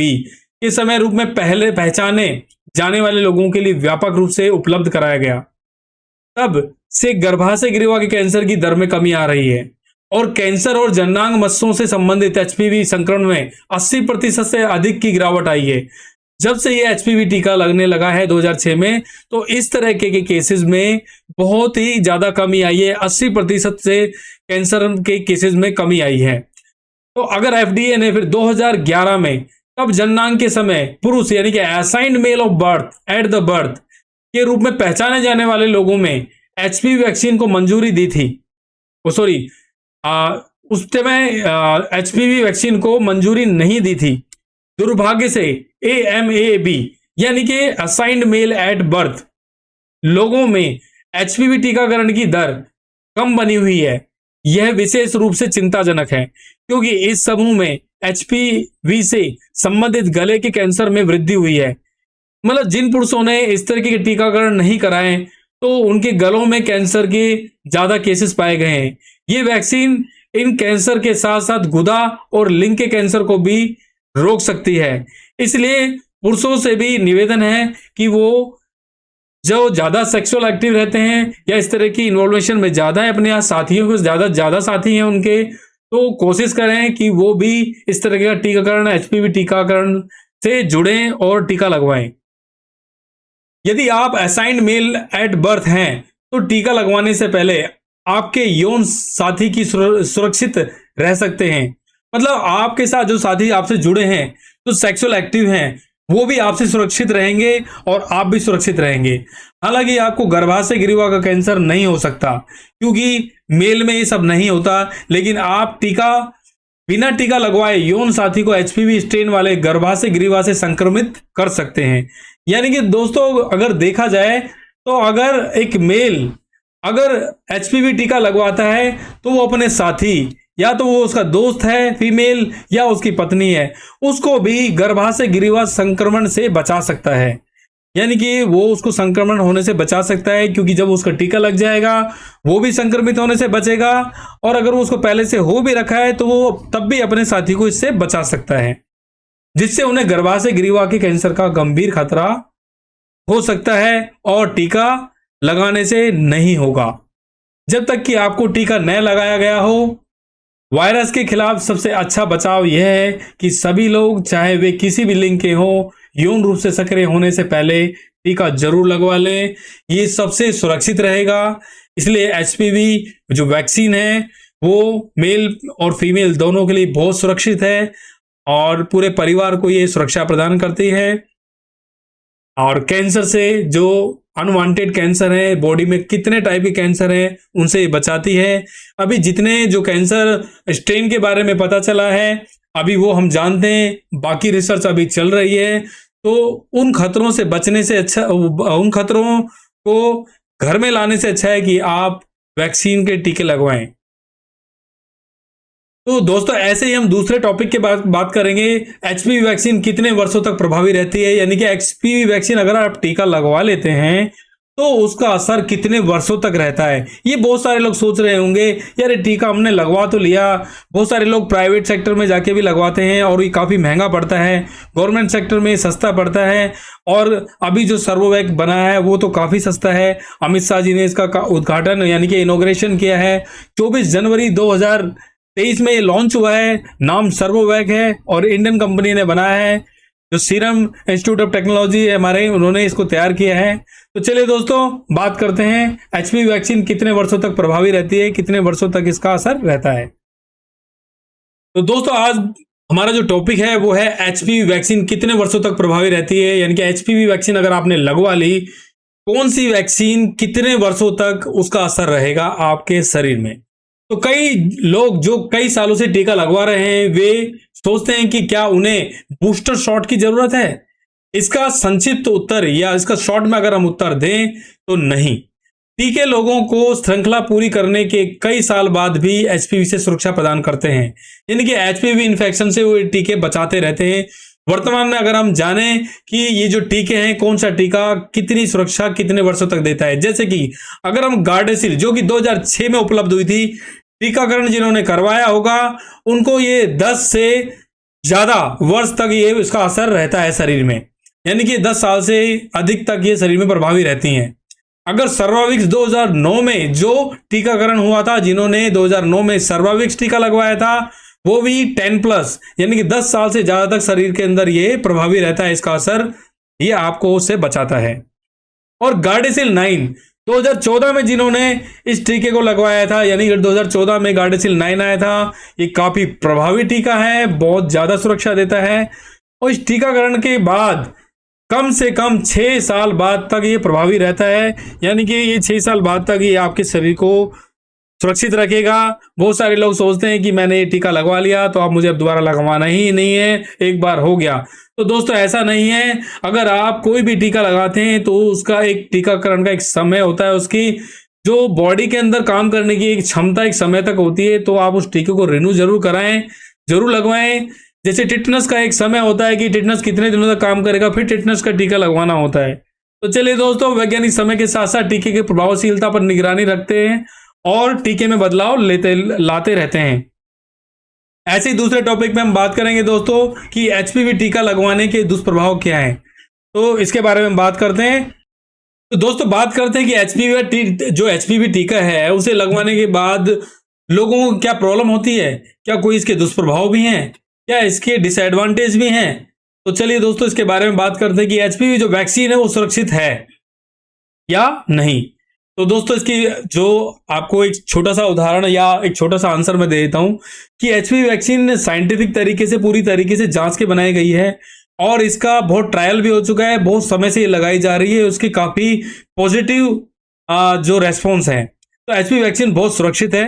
[SPEAKER 3] के समय रूप में पहले पहचाने जाने वाले लोगों के लिए व्यापक रूप से उपलब्ध कराया गया। तब से गर्भाशय ग्रीवा के कैंसर की दर में कमी आ रही है और कैंसर और जननांग मस्सों से संबंधित एचपीवी संक्रमण में 80% से अधिक की गिरावट आई है। जब से ये एचपीवी टीका लगने लगा है 2006 में, तो इस तरह के केसेस में बहुत ही ज्यादा कमी आई है। 80% से कैंसर के केसेस में कमी आई है। तो अगर एफडीए ने फिर 2011 में तब जननांग के समय पुरुष यानी कि assigned male of birth at the birth के रूप में पहचाने जाने वाले लोगों में एचपीवी वैक्सीन को मंजूरी दी थी। उस समय एचपीवी वैक्सीन को मंजूरी नहीं दी थी। दुर्भाग्य से AMAB यानी कि असाइंड मेल एट बर्थ लोगों में एचपीवी टीकाकरण की दर कम बनी हुई है। यह विशेष रूप से चिंताजनक है क्योंकि इस समूह में एचपीवी से संबंधित गले के कैंसर में वृद्धि हुई है। मतलब जिन पुरुषों ने इस तरह के टीकाकरण नहीं कराए तो उनके गलों में कैंसर के ज्यादा केसेस पाए गए हैं। ये वैक्सीन इन कैंसर के साथ साथ गुदा और लिंग के कैंसर को भी रोक सकती है। इसलिए पुरुषों से भी निवेदन है कि वो जो ज्यादा सेक्सुअल एक्टिव रहते हैं या इस तरह की इन्वॉल्वेशन में ज्यादा है, अपने यहाँ साथियों के ज्यादा साथी हैं उनके, तो कोशिश करें कि वो भी इस तरह का टीकाकरण एचपीवी टीकाकरण से जुड़ें और टीका लगवाएं। यदि आप असाइंड मेल एट बर्थ हैं तो टीका लगवाने से पहले आपके यौन साथी की सुरक्षित रह सकते हैं। मतलब आपके साथ जो साथी आपसे जुड़े हैं तो सेक्सुअल एक्टिव हैं, वो भी आपसे सुरक्षित रहेंगे और आप भी सुरक्षित रहेंगे। हालांकि आपको गर्भाशय ग्रीवा का कैंसर नहीं हो सकता क्योंकि मेल में ये सब नहीं होता, लेकिन आप बिना टीका लगवाए यौन साथी को एचपीवी स्ट्रेन वाले गर्भाशय ग्रीवा से संक्रमित कर सकते हैं। यानी कि दोस्तों अगर देखा जाए तो अगर एक मेल अगर एचपीवी टीका लगवाता है तो वो अपने साथी या तो वो उसका दोस्त है फीमेल या उसकी पत्नी है, उसको भी गर्भाशय ग्रीवा संक्रमण से बचा सकता है। यानी कि वो उसको संक्रमण होने से बचा सकता है क्योंकि जब उसका टीका लग जाएगा वो भी संक्रमित होने से बचेगा, और अगर वो उसको पहले से हो भी रखा है तो वो तब भी अपने साथी को इससे बचा सकता है, जिससे उन्हें गर्भाशय ग्रीवा के कैंसर का गंभीर खतरा हो सकता है और टीका लगाने से नहीं होगा। जब तक कि आपको टीका न लगाया गया हो, वायरस के खिलाफ सबसे अच्छा बचाव यह है कि सभी लोग चाहे वे किसी भी लिंग के हों यौन रूप से सक्रिय होने से पहले टीका जरूर लगवा लें। ये सबसे सुरक्षित रहेगा। इसलिए एचपीवी जो वैक्सीन है वो मेल और फीमेल दोनों के लिए बहुत सुरक्षित है और पूरे परिवार को ये सुरक्षा प्रदान करती है। और कैंसर से जो अनवांटेड कैंसर है, बॉडी में कितने टाइप के कैंसर हैं उनसे ये बचाती है। अभी जितने जो कैंसर स्ट्रेन के बारे में पता चला है अभी वो हम जानते हैं, बाकी रिसर्च अभी चल रही है। तो उन खतरों से बचने से अच्छा, उन खतरों को घर में लाने से अच्छा है कि आप वैक्सीन के टीके लगवाएं। तो दोस्तों ऐसे ही हम दूसरे टॉपिक के बात करेंगे, एचपीवी वैक्सीन कितने वर्षों तक प्रभावी रहती है। यानी कि एचपीवी वैक्सीन अगर आप टीका लगवा लेते हैं तो उसका असर कितने वर्षों तक रहता है। ये बहुत सारे लोग सोच रहे होंगे यार ये टीका हमने लगवा तो लिया, बहुत सारे लोग प्राइवेट सेक्टर में जाके भी लगवाते हैं और ये काफ़ी महंगा पड़ता है, गवर्नमेंट सेक्टर में सस्ता पड़ता है। और अभी जो सर्वोवैक बना है वो तो काफ़ी सस्ता है। अमित शाह जी ने इसका उद्घाटन यानी कि इनॉग्रेशन किया है। 24 जनवरी 2023 में ये लॉन्च हुआ है। नाम सर्वोवैक है और इंडियन कंपनी ने बनाया है, जो सीरम इंस्टीट्यूट ऑफ टेक्नोलॉजी है हमारे, उन्होंने इसको तैयार किया है। तो चलिए दोस्तों बात करते हैं एचपीवी वैक्सीन कितने वर्षों तक प्रभावी रहती है, कितने वर्षों तक इसका असर रहता है। तो दोस्तों आज हमारा जो टॉपिक है वो है एचपीवी वैक्सीन कितने वर्षों तक प्रभावी रहती है। यानी कि एचपीवी वैक्सीन अगर आपने लगवा ली, कौन सी वैक्सीन कितने वर्षों तक उसका असर रहेगा आपके शरीर में। तो कई लोग जो कई सालों से टीका लगवा रहे हैं वे सोचते हैं कि क्या उन्हें बूस्टर शॉट की जरूरत है। इसका संक्षिप्त उत्तर या इसका शॉर्ट में अगर हम उत्तर दें तो नहीं। टीके लोगों को श्रृंखला पूरी करने के कई साल बाद भी एचपीवी से सुरक्षा प्रदान करते हैं। यानी कि एचपीवी इन्फेक्शन से वो टीके बचाते रहते हैं। वर्तमान में अगर हम जानें कि ये जो टीके हैं, कौन सा टीका कितनी सुरक्षा कितने वर्षों तक देता है, जैसे कि अगर हम गार्डेसिल जो कि 2006 में उपलब्ध हुई थी, टीकाकरण जिन्होंने करवाया होगा उनको ये 10 से ज्यादा वर्ष तक ये इसका असर रहता है शरीर में, यानी कि 10 साल से अधिक तक ये शरीर में प्रभावी रहती हैं। अगर सर्वाविक्स 2009 में जो टीकाकरण हुआ था, जिन्होंने 2009 में सर्वाविक्स टीका लगवाया था, वो भी 10+ यानी कि 10 साल से ज्यादा तक शरीर के अंदर ये प्रभावी रहता है, इसका असर ये आपको उससे बचाता है। और गार्डेसिल 9 2014 में जिन्होंने इस टीके को लगवाया था, यानी कि 2014 में गार्डेसिल 9 आया था, ये काफी प्रभावी टीका है, बहुत ज्यादा सुरक्षा देता है और इस टीकाकरण के बाद कम से कम 6 साल बाद तक ये प्रभावी रहता है, यानी कि ये 6 साल बाद तक ये आपके शरीर को सुरक्षित रखेगा। बहुत सारे लोग सोचते हैं कि मैंने ये टीका लगवा लिया तो अब मुझे अब दोबारा लगवाना ही नहीं है, एक बार हो गया। तो दोस्तों ऐसा नहीं है। अगर आप कोई भी टीका लगाते हैं तो उसका एक टीकाकरण का एक समय होता है, उसकी जो बॉडी के अंदर काम करने की एक क्षमता एक समय तक होती है, तो आप उस टीके को रिन्यू जरूर कराएं, जरूर लगवाएं। जैसे टिटनस का एक समय होता है कि टिटनस कितने दिनों तक काम करेगा, फिर टिटनस का टीका लगवाना होता है। तो चलिए दोस्तों, वैज्ञानिक समय के साथ साथ टीके की प्रभावशीलता पर निगरानी रखते हैं और टीके में बदलाव लाते रहते हैं। ऐसे ही दूसरे टॉपिक पे हम बात करेंगे दोस्तों कि एचपीवी टीका लगवाने के दुष्प्रभाव क्या हैं, तो इसके बारे में बात करते हैं। तो दोस्तों बात करते हैं कि जो एचपीवी टीका है उसे लगवाने के बाद लोगों को क्या प्रॉब्लम होती है, क्या कोई इसके दुष्प्रभाव भी हैं, क्या इसके डिसएडवांटेज भी हैं। तो चलिए दोस्तों इसके बारे में बात करते हैं कि एचपीवी जो वैक्सीन है वो सुरक्षित है या नहीं। तो दोस्तों इसकी जो आपको एक छोटा सा उदाहरण या एक छोटा सा आंसर मैं दे देता हूं कि एचपीवी वैक्सीन साइंटिफिक तरीके से पूरी तरीके से जांच के बनाई गई है और इसका बहुत ट्रायल भी हो चुका है, बहुत समय से ये लगाई जा रही है, उसकी काफी पॉजिटिव जो रेस्पॉन्स है। तो एचपीवी वैक्सीन बहुत सुरक्षित है।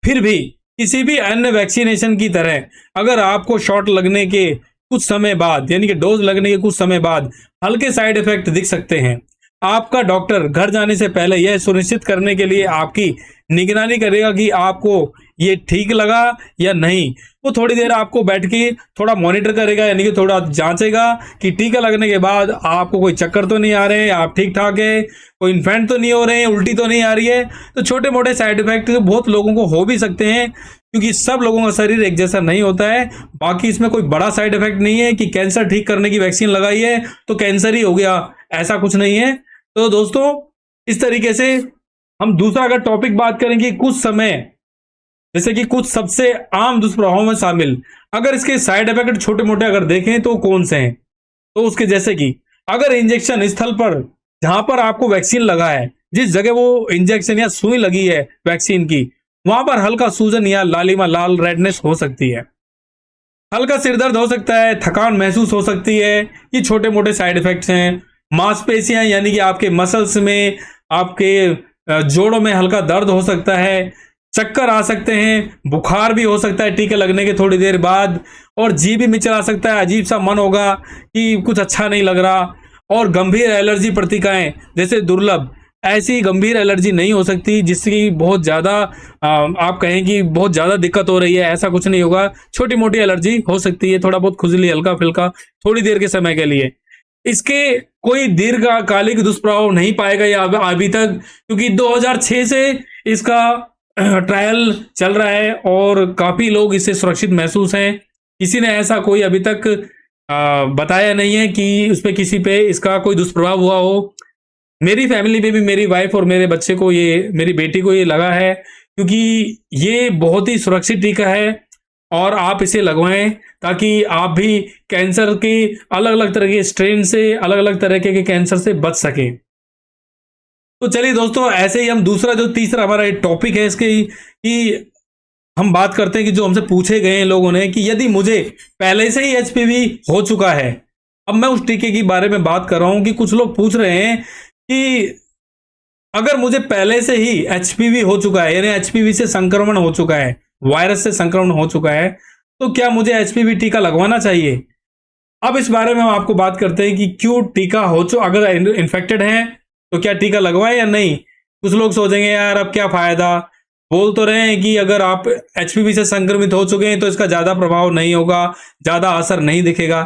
[SPEAKER 3] फिर भी किसी भी अन्य वैक्सीनेशन की तरह अगर आपको शॉट लगने के कुछ समय बाद, यानी कि डोज लगने के कुछ समय बाद हल्के साइड इफेक्ट दिख सकते हैं, आपका डॉक्टर घर जाने से पहले यह सुनिश्चित करने के लिए आपकी निगरानी करेगा कि आपको ये ठीक लगा या नहीं। वो थोड़ी देर आपको बैठ के थोड़ा मॉनिटर करेगा, यानी कि थोड़ा जांचेगा कि टीका लगने के बाद आपको कोई चक्कर तो नहीं आ रहे हैं, आप ठीक ठाक है, कोई इन्फेक्ट तो नहीं हो रहे हैं, उल्टी तो नहीं आ रही है। तो छोटे मोटे साइड इफेक्ट बहुत लोगों को हो भी सकते हैं, क्योंकि सब लोगों का शरीर एक जैसा नहीं होता है। बाकी इसमें कोई बड़ा साइड इफेक्ट नहीं है कि कैंसर ठीक करने की वैक्सीन लगाई है तो कैंसर ही हो गया, ऐसा कुछ नहीं है। तो दोस्तों इस तरीके से हम दूसरा अगर टॉपिक बात करेंगे कुछ समय, जैसे कि कुछ सबसे आम दुष्प्रभावों में शामिल, अगर इसके साइड इफेक्ट छोटे मोटे अगर देखें तो कौन से हैं, तो उसके जैसे कि अगर इंजेक्शन स्थल पर जहां पर आपको वैक्सीन लगा है, जिस जगह वो इंजेक्शन या सुई लगी है वैक्सीन की, वहां पर हल्का सूजन या लालिमा लाल रेडनेस हो सकती है, हल्का सिरदर्द हो सकता है, थकान महसूस हो सकती है। ये छोटे मोटे साइड इफेक्ट्स हैं। मांसपेशियां यानी कि आपके मसल्स में, आपके जोड़ों में हल्का दर्द हो सकता है, चक्कर आ सकते हैं, बुखार भी हो सकता है टीके लगने के थोड़ी देर बाद, और जी भी मिचला सकता है, अजीब सा मन होगा कि कुछ अच्छा नहीं लग रहा। और गंभीर एलर्जी प्रतिक्रियाएं जैसे दुर्लभ, ऐसी गंभीर एलर्जी नहीं हो सकती जिसकी बहुत ज़्यादा आप कहें कि बहुत ज़्यादा दिक्कत हो रही है, ऐसा कुछ नहीं होगा। छोटी मोटी एलर्जी हो सकती है, थोड़ा बहुत खुजली, हल्का फुल्का, थोड़ी देर के समय के लिए। इसके कोई दीर्घकालिक दुष्प्रभाव नहीं पाएगा या अभी तक, क्योंकि 2006 से इसका ट्रायल चल रहा है और काफ़ी लोग इससे सुरक्षित महसूस हैं। किसी ने ऐसा कोई अभी तक बताया नहीं है कि उस पर किसी पे इसका कोई दुष्प्रभाव हुआ हो। मेरी फैमिली में भी मेरी वाइफ और मेरे बच्चे को, ये मेरी बेटी को ये लगा है, क्योंकि ये बहुत ही सुरक्षित टीका है और आप इसे लगवाएं ताकि आप भी कैंसर के अलग अलग तरह के स्ट्रेन से, अलग अलग तरह के कैंसर से बच सकें। तो चलिए दोस्तों, ऐसे ही हम दूसरा जो तीसरा हमारा टॉपिक है इसके कि हम बात करते हैं कि जो हमसे पूछे गए हैं लोगों ने कि यदि मुझे पहले से ही एचपीवी हो चुका है, अब मैं उस टीके के बारे में बात कर रहा हूं कि कुछ लोग पूछ रहे हैं कि अगर मुझे पहले से ही एचपीवी हो चुका है, यानी एचपीवी से संक्रमण हो चुका है, वायरस से संक्रमण हो चुका है, तो क्या मुझे एचपीवी टीका लगवाना चाहिए। अब इस बारे में हम आपको बात करते हैं कि क्यों टीका हो चुका, अगर इन्फेक्टेड है तो क्या टीका लगवाएं या नहीं। कुछ लोग सोचेंगे यार अब क्या फायदा, बोल तो रहे हैं कि अगर आप एचपीवी से संक्रमित हो चुके हैं तो इसका ज्यादा प्रभाव नहीं होगा, ज्यादा असर नहीं दिखेगा।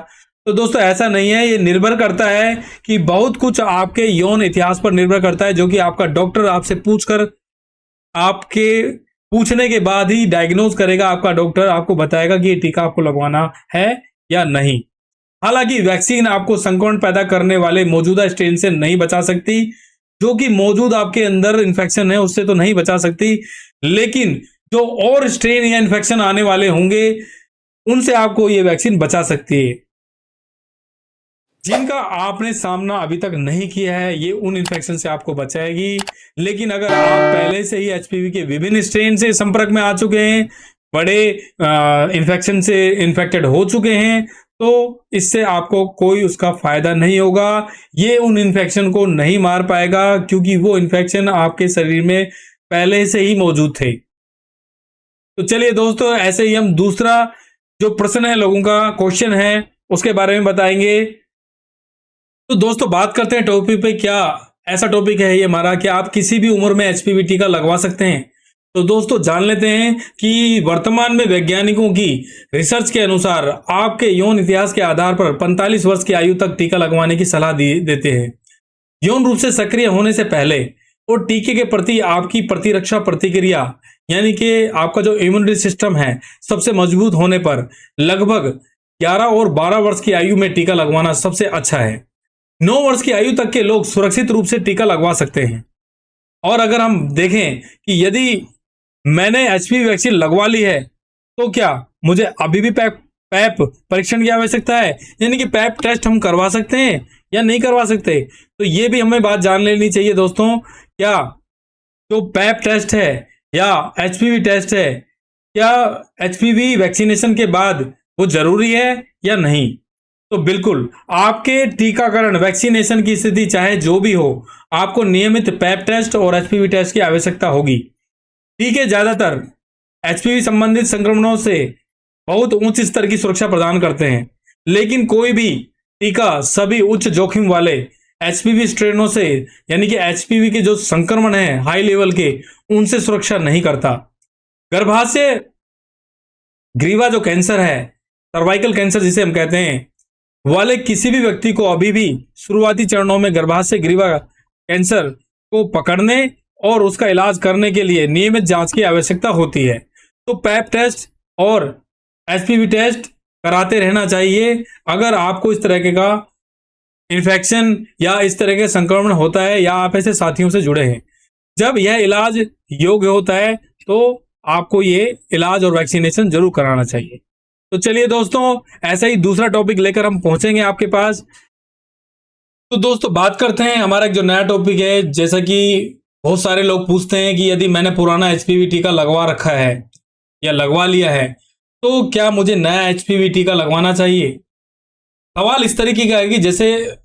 [SPEAKER 3] तो दोस्तों ऐसा नहीं है, ये निर्भर करता है कि बहुत कुछ आपके यौन इतिहास पर निर्भर करता है, जो कि आपका डॉक्टर आपसे पूछकर आपके पूछने के बाद ही डायग्नोज करेगा। आपका डॉक्टर आपको बताएगा कि ये टीका आपको लगवाना है या नहीं। हालांकि वैक्सीन आपको संक्रमण पैदा करने वाले मौजूदा स्ट्रेन से नहीं बचा सकती, जो कि मौजूद आपके अंदर इन्फेक्शन है उससे तो नहीं बचा सकती, लेकिन जो और स्ट्रेन या इन्फेक्शन आने वाले होंगे उनसे आपको ये वैक्सीन बचा सकती है, जिनका आपने सामना अभी तक नहीं किया है। ये उन इन्फेक्शन से आपको बचाएगी। लेकिन अगर आप पहले से ही एचपीवी के विभिन्न स्ट्रेन से संपर्क में आ चुके हैं, बड़े इन्फेक्शन से इन्फेक्टेड हो चुके हैं, तो इससे आपको कोई उसका फायदा नहीं होगा। ये उन इन्फेक्शन को नहीं मार पाएगा, क्योंकि वो इन्फेक्शन आपके शरीर में पहले से ही मौजूद थे। तो चलिए दोस्तों, ऐसे ही हम दूसरा जो प्रश्न है, लोगों का क्वेश्चन है, उसके बारे में बताएंगे। तो दोस्तों बात करते हैं टॉपिक पे। क्या ऐसा टॉपिक है ये हमारा कि आप किसी भी उम्र में एचपीवी टीका लगवा सकते हैं। तो दोस्तों जान लेते हैं कि वर्तमान में वैज्ञानिकों की रिसर्च के अनुसार आपके यौन इतिहास के आधार पर 45 वर्ष की आयु तक टीका लगवाने की सलाह देते हैं। यौन रूप से सक्रिय होने से पहले और टीके के प्रति आपकी प्रतिरक्षा प्रतिक्रिया, यानी कि आपका जो इम्यूनिटी सिस्टम है, सबसे मजबूत होने पर लगभग 11 और 12 वर्ष की आयु में टीका लगवाना सबसे अच्छा है। 9 वर्ष की आयु तक के लोग सुरक्षित रूप से टीका लगवा सकते हैं। और अगर हम देखें कि यदि मैंने एचपीवी वैक्सीन लगवा ली है, तो क्या मुझे अभी भी पैप परीक्षण की आवश्यकता है, यानी कि पैप टेस्ट हम करवा सकते हैं या नहीं करवा सकते। तो ये भी हमें बात जान लेनी चाहिए दोस्तों। क्या जो पैप टेस्ट है या एचपीवी टेस्ट है, क्या एचपीवी वैक्सीनेशन के बाद वो जरूरी है या नहीं। तो बिल्कुल, आपके टीकाकरण वैक्सीनेशन की स्थिति चाहे जो भी हो, आपको नियमित पैप टेस्ट और एचपीवी टेस्ट की आवश्यकता होगी। टीके ज्यादातर एचपीवी संबंधित संक्रमणों से बहुत उच्च स्तर की सुरक्षा प्रदान करते हैं, लेकिन कोई भी टीका सभी उच्च जोखिम वाले एचपीवी स्ट्रेनों से, यानी कि एचपीवी के जो संक्रमण है हाई लेवल के, उनसे सुरक्षा नहीं करता। गर्भाशय ग्रीवा जो कैंसर है, सर्वाइकल कैंसर जिसे हम कहते हैं, वाले किसी भी व्यक्ति को अभी भी शुरुआती चरणों में गर्भाशय ग्रीवा कैंसर को पकड़ने और उसका इलाज करने के लिए नियमित जांच की आवश्यकता होती है। तो पैप टेस्ट और एचपीवी टेस्ट कराते रहना चाहिए अगर आपको इस तरह का इन्फेक्शन या इस तरह के संक्रमण होता है या आप ऐसे साथियों से जुड़े हैं। जब यह इलाज योग्य होता है तो आपको ये इलाज और वैक्सीनेशन जरूर कराना चाहिए। तो चलिए दोस्तों, ऐसा ही दूसरा टॉपिक लेकर हम पहुंचेंगे आपके पास। तो दोस्तों बात करते हैं हमारा एक जो नया टॉपिक है। जैसा कि बहुत सारे लोग पूछते हैं कि यदि मैंने पुराना एचपीवी टीका लगवा रखा है या लगवा लिया है, तो क्या मुझे नया एचपीवी टीका लगवाना चाहिए। सवाल इस तरीके का है कि जैसे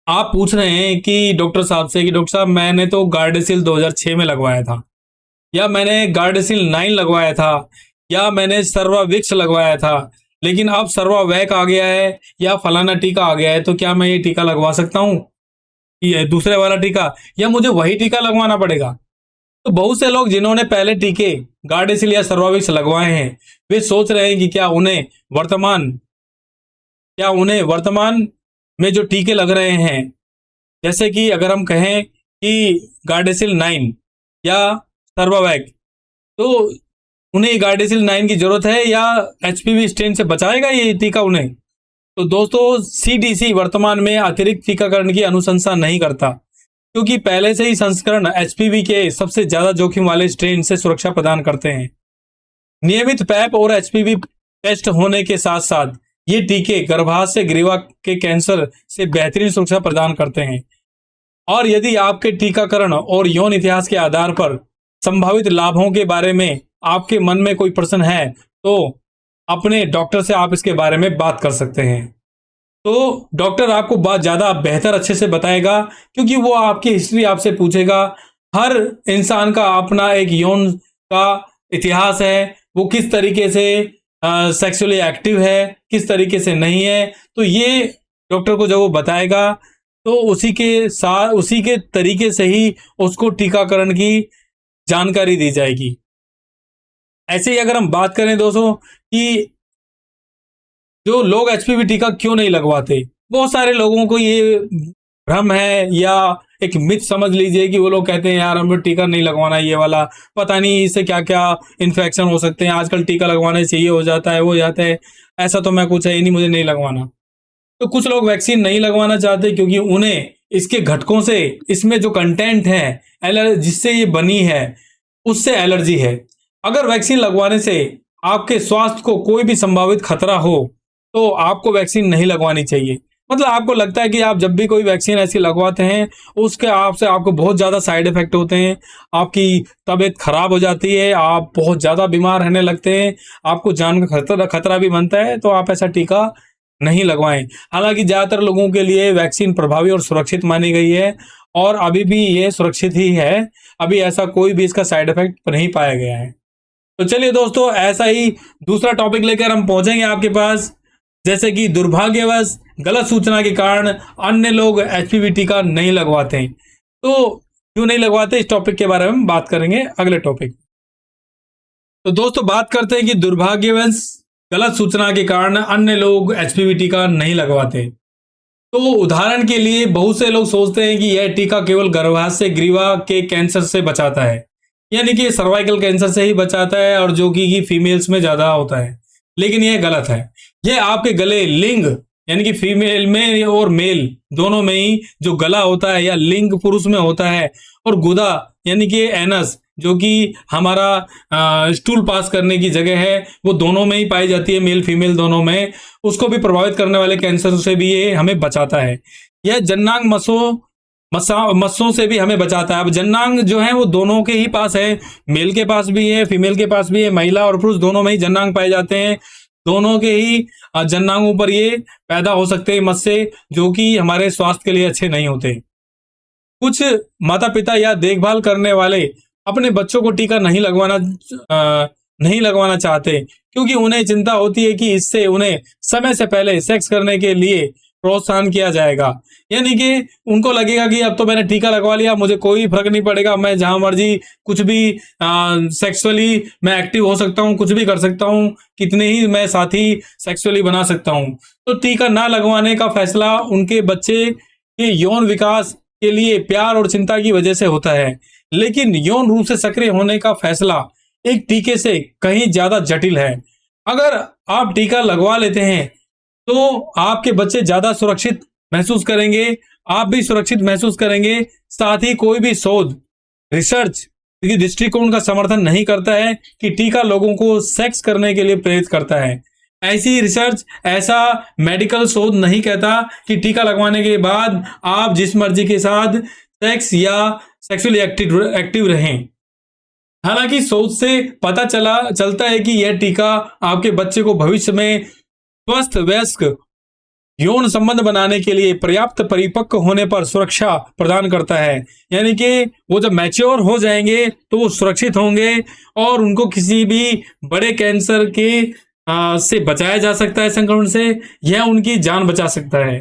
[SPEAKER 3] आप पूछ रहे हैं कि डॉक्टर साहब से कि डॉक्टर साहब मैंने तो गार्डेसिल 2006 में लगवाया था, या मैंने गार्डेसिल 9 लगवाया था, या मैंने सर्वाविक्स लगवाया था, लेकिन अब सर्वावैक आ गया है या फलाना टीका आ गया है, तो क्या मैं ये टीका लगवा सकता हूँ, ये दूसरे वाला टीका, या मुझे वही टीका लगवाना पड़ेगा। तो बहुत से लोग जिन्होंने पहले टीके गार्डेसिल या सर्वाविक्स लगवाए हैं, वे सोच रहे हैं कि क्या उन्हें वर्तमान में जो टीके लग रहे हैं, जैसे कि अगर हम कहें कि गार्डेसिल 9 या सर्वावैक, तो उन्हें गार्डेसिल 9 की जरूरत है या एचपीवी स्ट्रेन से बचाएगा ये टीका उन्हें। तो दोस्तों सीडीसी वर्तमान में अतिरिक्त टीकाकरण की अनुशंसा नहीं करता, क्योंकि पहले से ही संस्करण एचपीवी के सबसे ज्यादा जोखिम वाले स्ट्रेन से सुरक्षा प्रदान करते हैं। नियमित पैप और एचपीवी टेस्ट होने के साथ साथ ये टीके गर्भाशय ग्रीवा के कैंसर से बेहतरीन सुरक्षा प्रदान करते हैं। और यदि आपके टीकाकरण और यौन इतिहास के आधार पर संभावित लाभों के बारे में आपके मन में कोई प्रश्न है, तो अपने डॉक्टर से आप इसके बारे में बात कर सकते हैं। तो डॉक्टर आपको बात ज़्यादा बेहतर अच्छे से बताएगा, क्योंकि वो आपकी हिस्ट्री आपसे पूछेगा। हर इंसान का अपना एक यौन का इतिहास है, वो किस तरीके से सेक्सुअली एक्टिव है, किस तरीके से नहीं है। तो ये डॉक्टर को जब वो बताएगा तो उसी के तरीके से ही उसको टीकाकरण की जानकारी दी जाएगी। ऐसे ही अगर हम बात करें दोस्तों कि जो लोग एचपीवी टीका क्यों नहीं लगवाते। बहुत सारे लोगों को ये भ्रम है या एक मिथ समझ लीजिए कि वो लोग कहते हैं यार हमें टीका नहीं लगवाना, ये वाला पता नहीं इससे क्या क्या इन्फेक्शन हो सकते हैं, आजकल टीका लगवाने से ये हो जाता है वो हो जाता है, ऐसा तो मैं कुछ है ही नहीं, मुझे नहीं लगवाना। तो कुछ लोग वैक्सीन नहीं लगवाना चाहते क्योंकि उन्हें इसके घटकों से, इसमें जो कंटेंट है जिससे ये बनी है उससे एलर्जी है। अगर वैक्सीन लगवाने से आपके स्वास्थ्य को कोई भी संभावित खतरा हो तो आपको वैक्सीन नहीं लगवानी चाहिए। मतलब आपको लगता है कि आप जब भी कोई वैक्सीन ऐसी लगवाते हैं उसके आपको बहुत ज़्यादा साइड इफेक्ट होते हैं, आपकी तबीयत खराब हो जाती है, आप बहुत ज़्यादा बीमार रहने लगते हैं, आपको जान का खतरा भी बनता है, तो आप ऐसा टीका नहीं लगवाएं। हालांकि ज़्यादातर लोगों के लिए वैक्सीन प्रभावी और सुरक्षित मानी गई है और अभी भी ये सुरक्षित ही है, अभी ऐसा कोई भी इसका साइड इफेक्ट नहीं पाया गया है। तो चलिए दोस्तों, ऐसा ही दूसरा टॉपिक लेकर हम पहुंचेंगे आपके पास, जैसे कि दुर्भाग्यवश गलत सूचना के कारण अन्य लोग एचपीवी टीका नहीं लगवाते हैं। तो क्यों नहीं लगवाते, इस टॉपिक के बारे में हम बात करेंगे अगले टॉपिक। तो दोस्तों बात करते हैं कि दुर्भाग्यवश गलत सूचना के कारण अन्य लोग एचपीवी टीका नहीं लगवाते। तो उदाहरण के लिए बहुत से लोग सोचते हैं कि यह टीका केवल गर्भाशय ग्रीवा के कैंसर से बचाता है, यानी कि सर्वाइकल कैंसर से ही बचाता है और जो कि फीमेल्स में ज्यादा होता है, लेकिन यह गलत है। यह आपके गले, लिंग यानी कि फीमेल में और मेल दोनों में ही जो गला होता है या लिंग पुरुष में होता है, और गुदा यानी कि एनस जो कि हमारा स्टूल पास करने की जगह है, वो दोनों में ही पाई जाती है, मेल फीमेल दोनों में, उसको भी प्रभावित करने वाले कैंसर से भी ये हमें बचाता है। यह जन्नांग मस्सों से भी हमें बचाता है। अब जन्नांग जो है वो दोनों के ही पास है, मेल के पास भी है, फीमेल के पास भी है, महिला और पुरुष दोनों में ही जन्नांग पाए जाते हैं, दोनों के ही जन्नांगों पर ये पैदा हो सकते हैं मस्से, जो कि हमारे स्वास्थ्य के लिए अच्छे नहीं होते। कुछ माता पिता या देखभाल करने वाले अपने बच्चों को टीका नहीं लगवाना चाहते क्योंकि उन्हें चिंता होती है कि इससे उन्हें समय से पहले सेक्स करने के लिए प्रोत्साहन किया जाएगा। यानी कि उनको लगेगा कि अब तो मैंने टीका लगवा लिया, मुझे कोई फर्क नहीं पड़ेगा, मैं जहां मर्जी कुछ भी सेक्सुअली मैं एक्टिव हो सकता हूं, कुछ भी कर सकता हूं, कितने ही मैं साथी सेक्सुअली बना सकता हूं। तो टीका ना लगवाने का फैसला उनके बच्चे के यौन विकास के लिए प्यार और चिंता की वजह से होता है, लेकिन यौन रूप से सक्रिय होने का फैसला एक टीके से कहीं ज्यादा जटिल है। अगर आप टीका लगवा लेते हैं तो आपके बच्चे ज्यादा सुरक्षित महसूस करेंगे, आप भी सुरक्षित महसूस करेंगे। साथ ही कोई भी शोध, रिसर्च की दृष्टिकोण का समर्थन नहीं करता है कि टीका लोगों को सेक्स करने के लिए प्रेरित करता है। ऐसी रिसर्च, ऐसा मेडिकल शोध नहीं कहता कि टीका लगवाने के बाद आप जिस मर्जी के साथ सेक्स या सेक्सुअली एक्टिव रहें। हालांकि शोध से पता चलता है कि यह टीका आपके बच्चे को भविष्य में स्वस्थ वयस्क यौन संबंध बनाने के लिए पर्याप्त परिपक्व होने पर सुरक्षा प्रदान करता है। यानी कि वो जब मैच्योर हो जाएंगे तो वो सुरक्षित होंगे और उनको किसी भी बड़े कैंसर के से बचाया जा सकता है, संक्रमण से, यह उनकी जान बचा सकता है।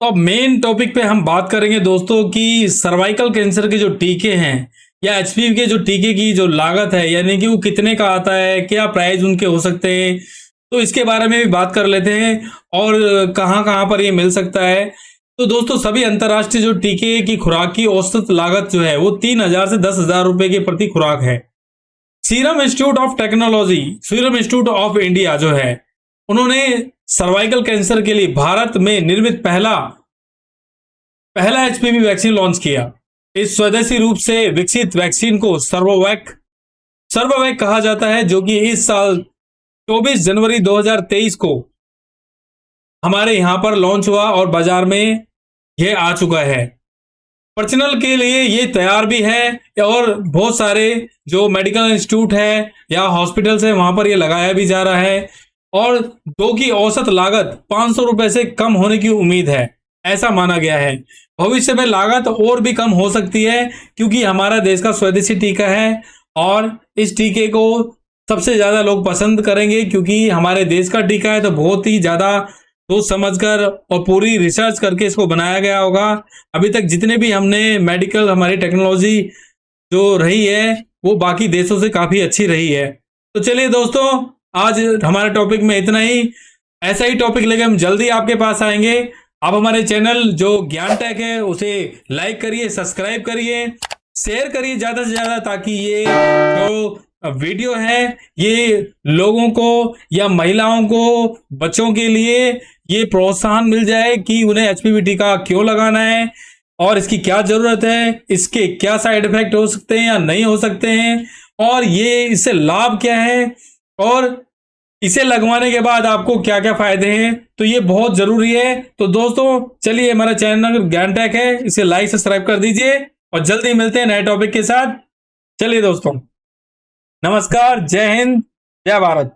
[SPEAKER 3] तो अब मेन टॉपिक पे हम बात करेंगे दोस्तों कि सर्वाइकल कैंसर के जो टीके हैं या एचपीवी के जो टीके की जो लागत है, यानी कि वो कितने का आता है, क्या प्राइस उनके हो सकते हैं, तो इसके बारे में भी बात कर लेते हैं और कहाँ कहाँ पर ये मिल सकता है। तो दोस्तों सभी अंतर्राष्ट्रीय जो टीके की खुराक की औसत लागत जो है वो 3,000 से 10,000 रुपए की प्रति खुराक है। Serum institute of technology, serum institute of India जो है, उन्होंने सर्वाइकल कैंसर के लिए भारत में निर्मित पहला एचपीवी वैक्सीन लॉन्च किया। इस स्वदेशी रूप से विकसित वैक्सीन को सर्वोवैक कहा जाता है, जो कि इस साल 24 जनवरी 2023 को हमारे यहां पर लॉन्च हुआ और बाजार में यह आ चुका है। प्रचलन के लिए ये तैयार भी है और बहुत सारे जो मेडिकल इंस्टीट्यूट है या हॉस्पिटल्स है वहां पर ये लगाया भी जा रहा है और दो की औसत लागत 500 रुपए से कम होने की उम्मीद है, ऐसा माना गया है। भविष्य में लागत और भी कम हो सकती है क्योंकि हमारा देश का स्वदेशी टीका है और इस टीके को सबसे ज्यादा लोग पसंद करेंगे क्योंकि हमारे देश का टीका है, तो बहुत ही ज्यादा सोच समझकर और पूरी रिसर्च करके इसको बनाया गया होगा। अभी तक जितने भी हमने मेडिकल हमारी टेक्नोलॉजी जो रही है वो बाकी देशों से काफी अच्छी रही है। तो चलिए दोस्तों, आज हमारे टॉपिक में इतना ही। ऐसा ही टॉपिक लेके हम जल्दी आपके पास आएंगे। आप हमारे चैनल जो ज्ञान टेक है उसे लाइक करिए, सब्सक्राइब करिए, शेयर करिए ज़्यादा से ज़्यादा, ताकि ये जो वीडियो है ये लोगों को या महिलाओं को, बच्चों के लिए ये प्रोत्साहन मिल जाए कि उन्हें HPV टीका क्यों लगाना है और इसकी क्या ज़रूरत है, इसके क्या साइड इफेक्ट हो सकते हैं या नहीं हो सकते हैं, और ये इससे लाभ क्या है, और इसे लगवाने के बाद आपको क्या क्या फायदे हैं। तो ये बहुत जरूरी है। तो दोस्तों चलिए, हमारा चैनल ज्ञान टेक है, इसे लाइक सब्सक्राइब कर दीजिए और जल्दी मिलते हैं नए टॉपिक के साथ। चलिए दोस्तों, नमस्कार, जय हिंद, जय भारत।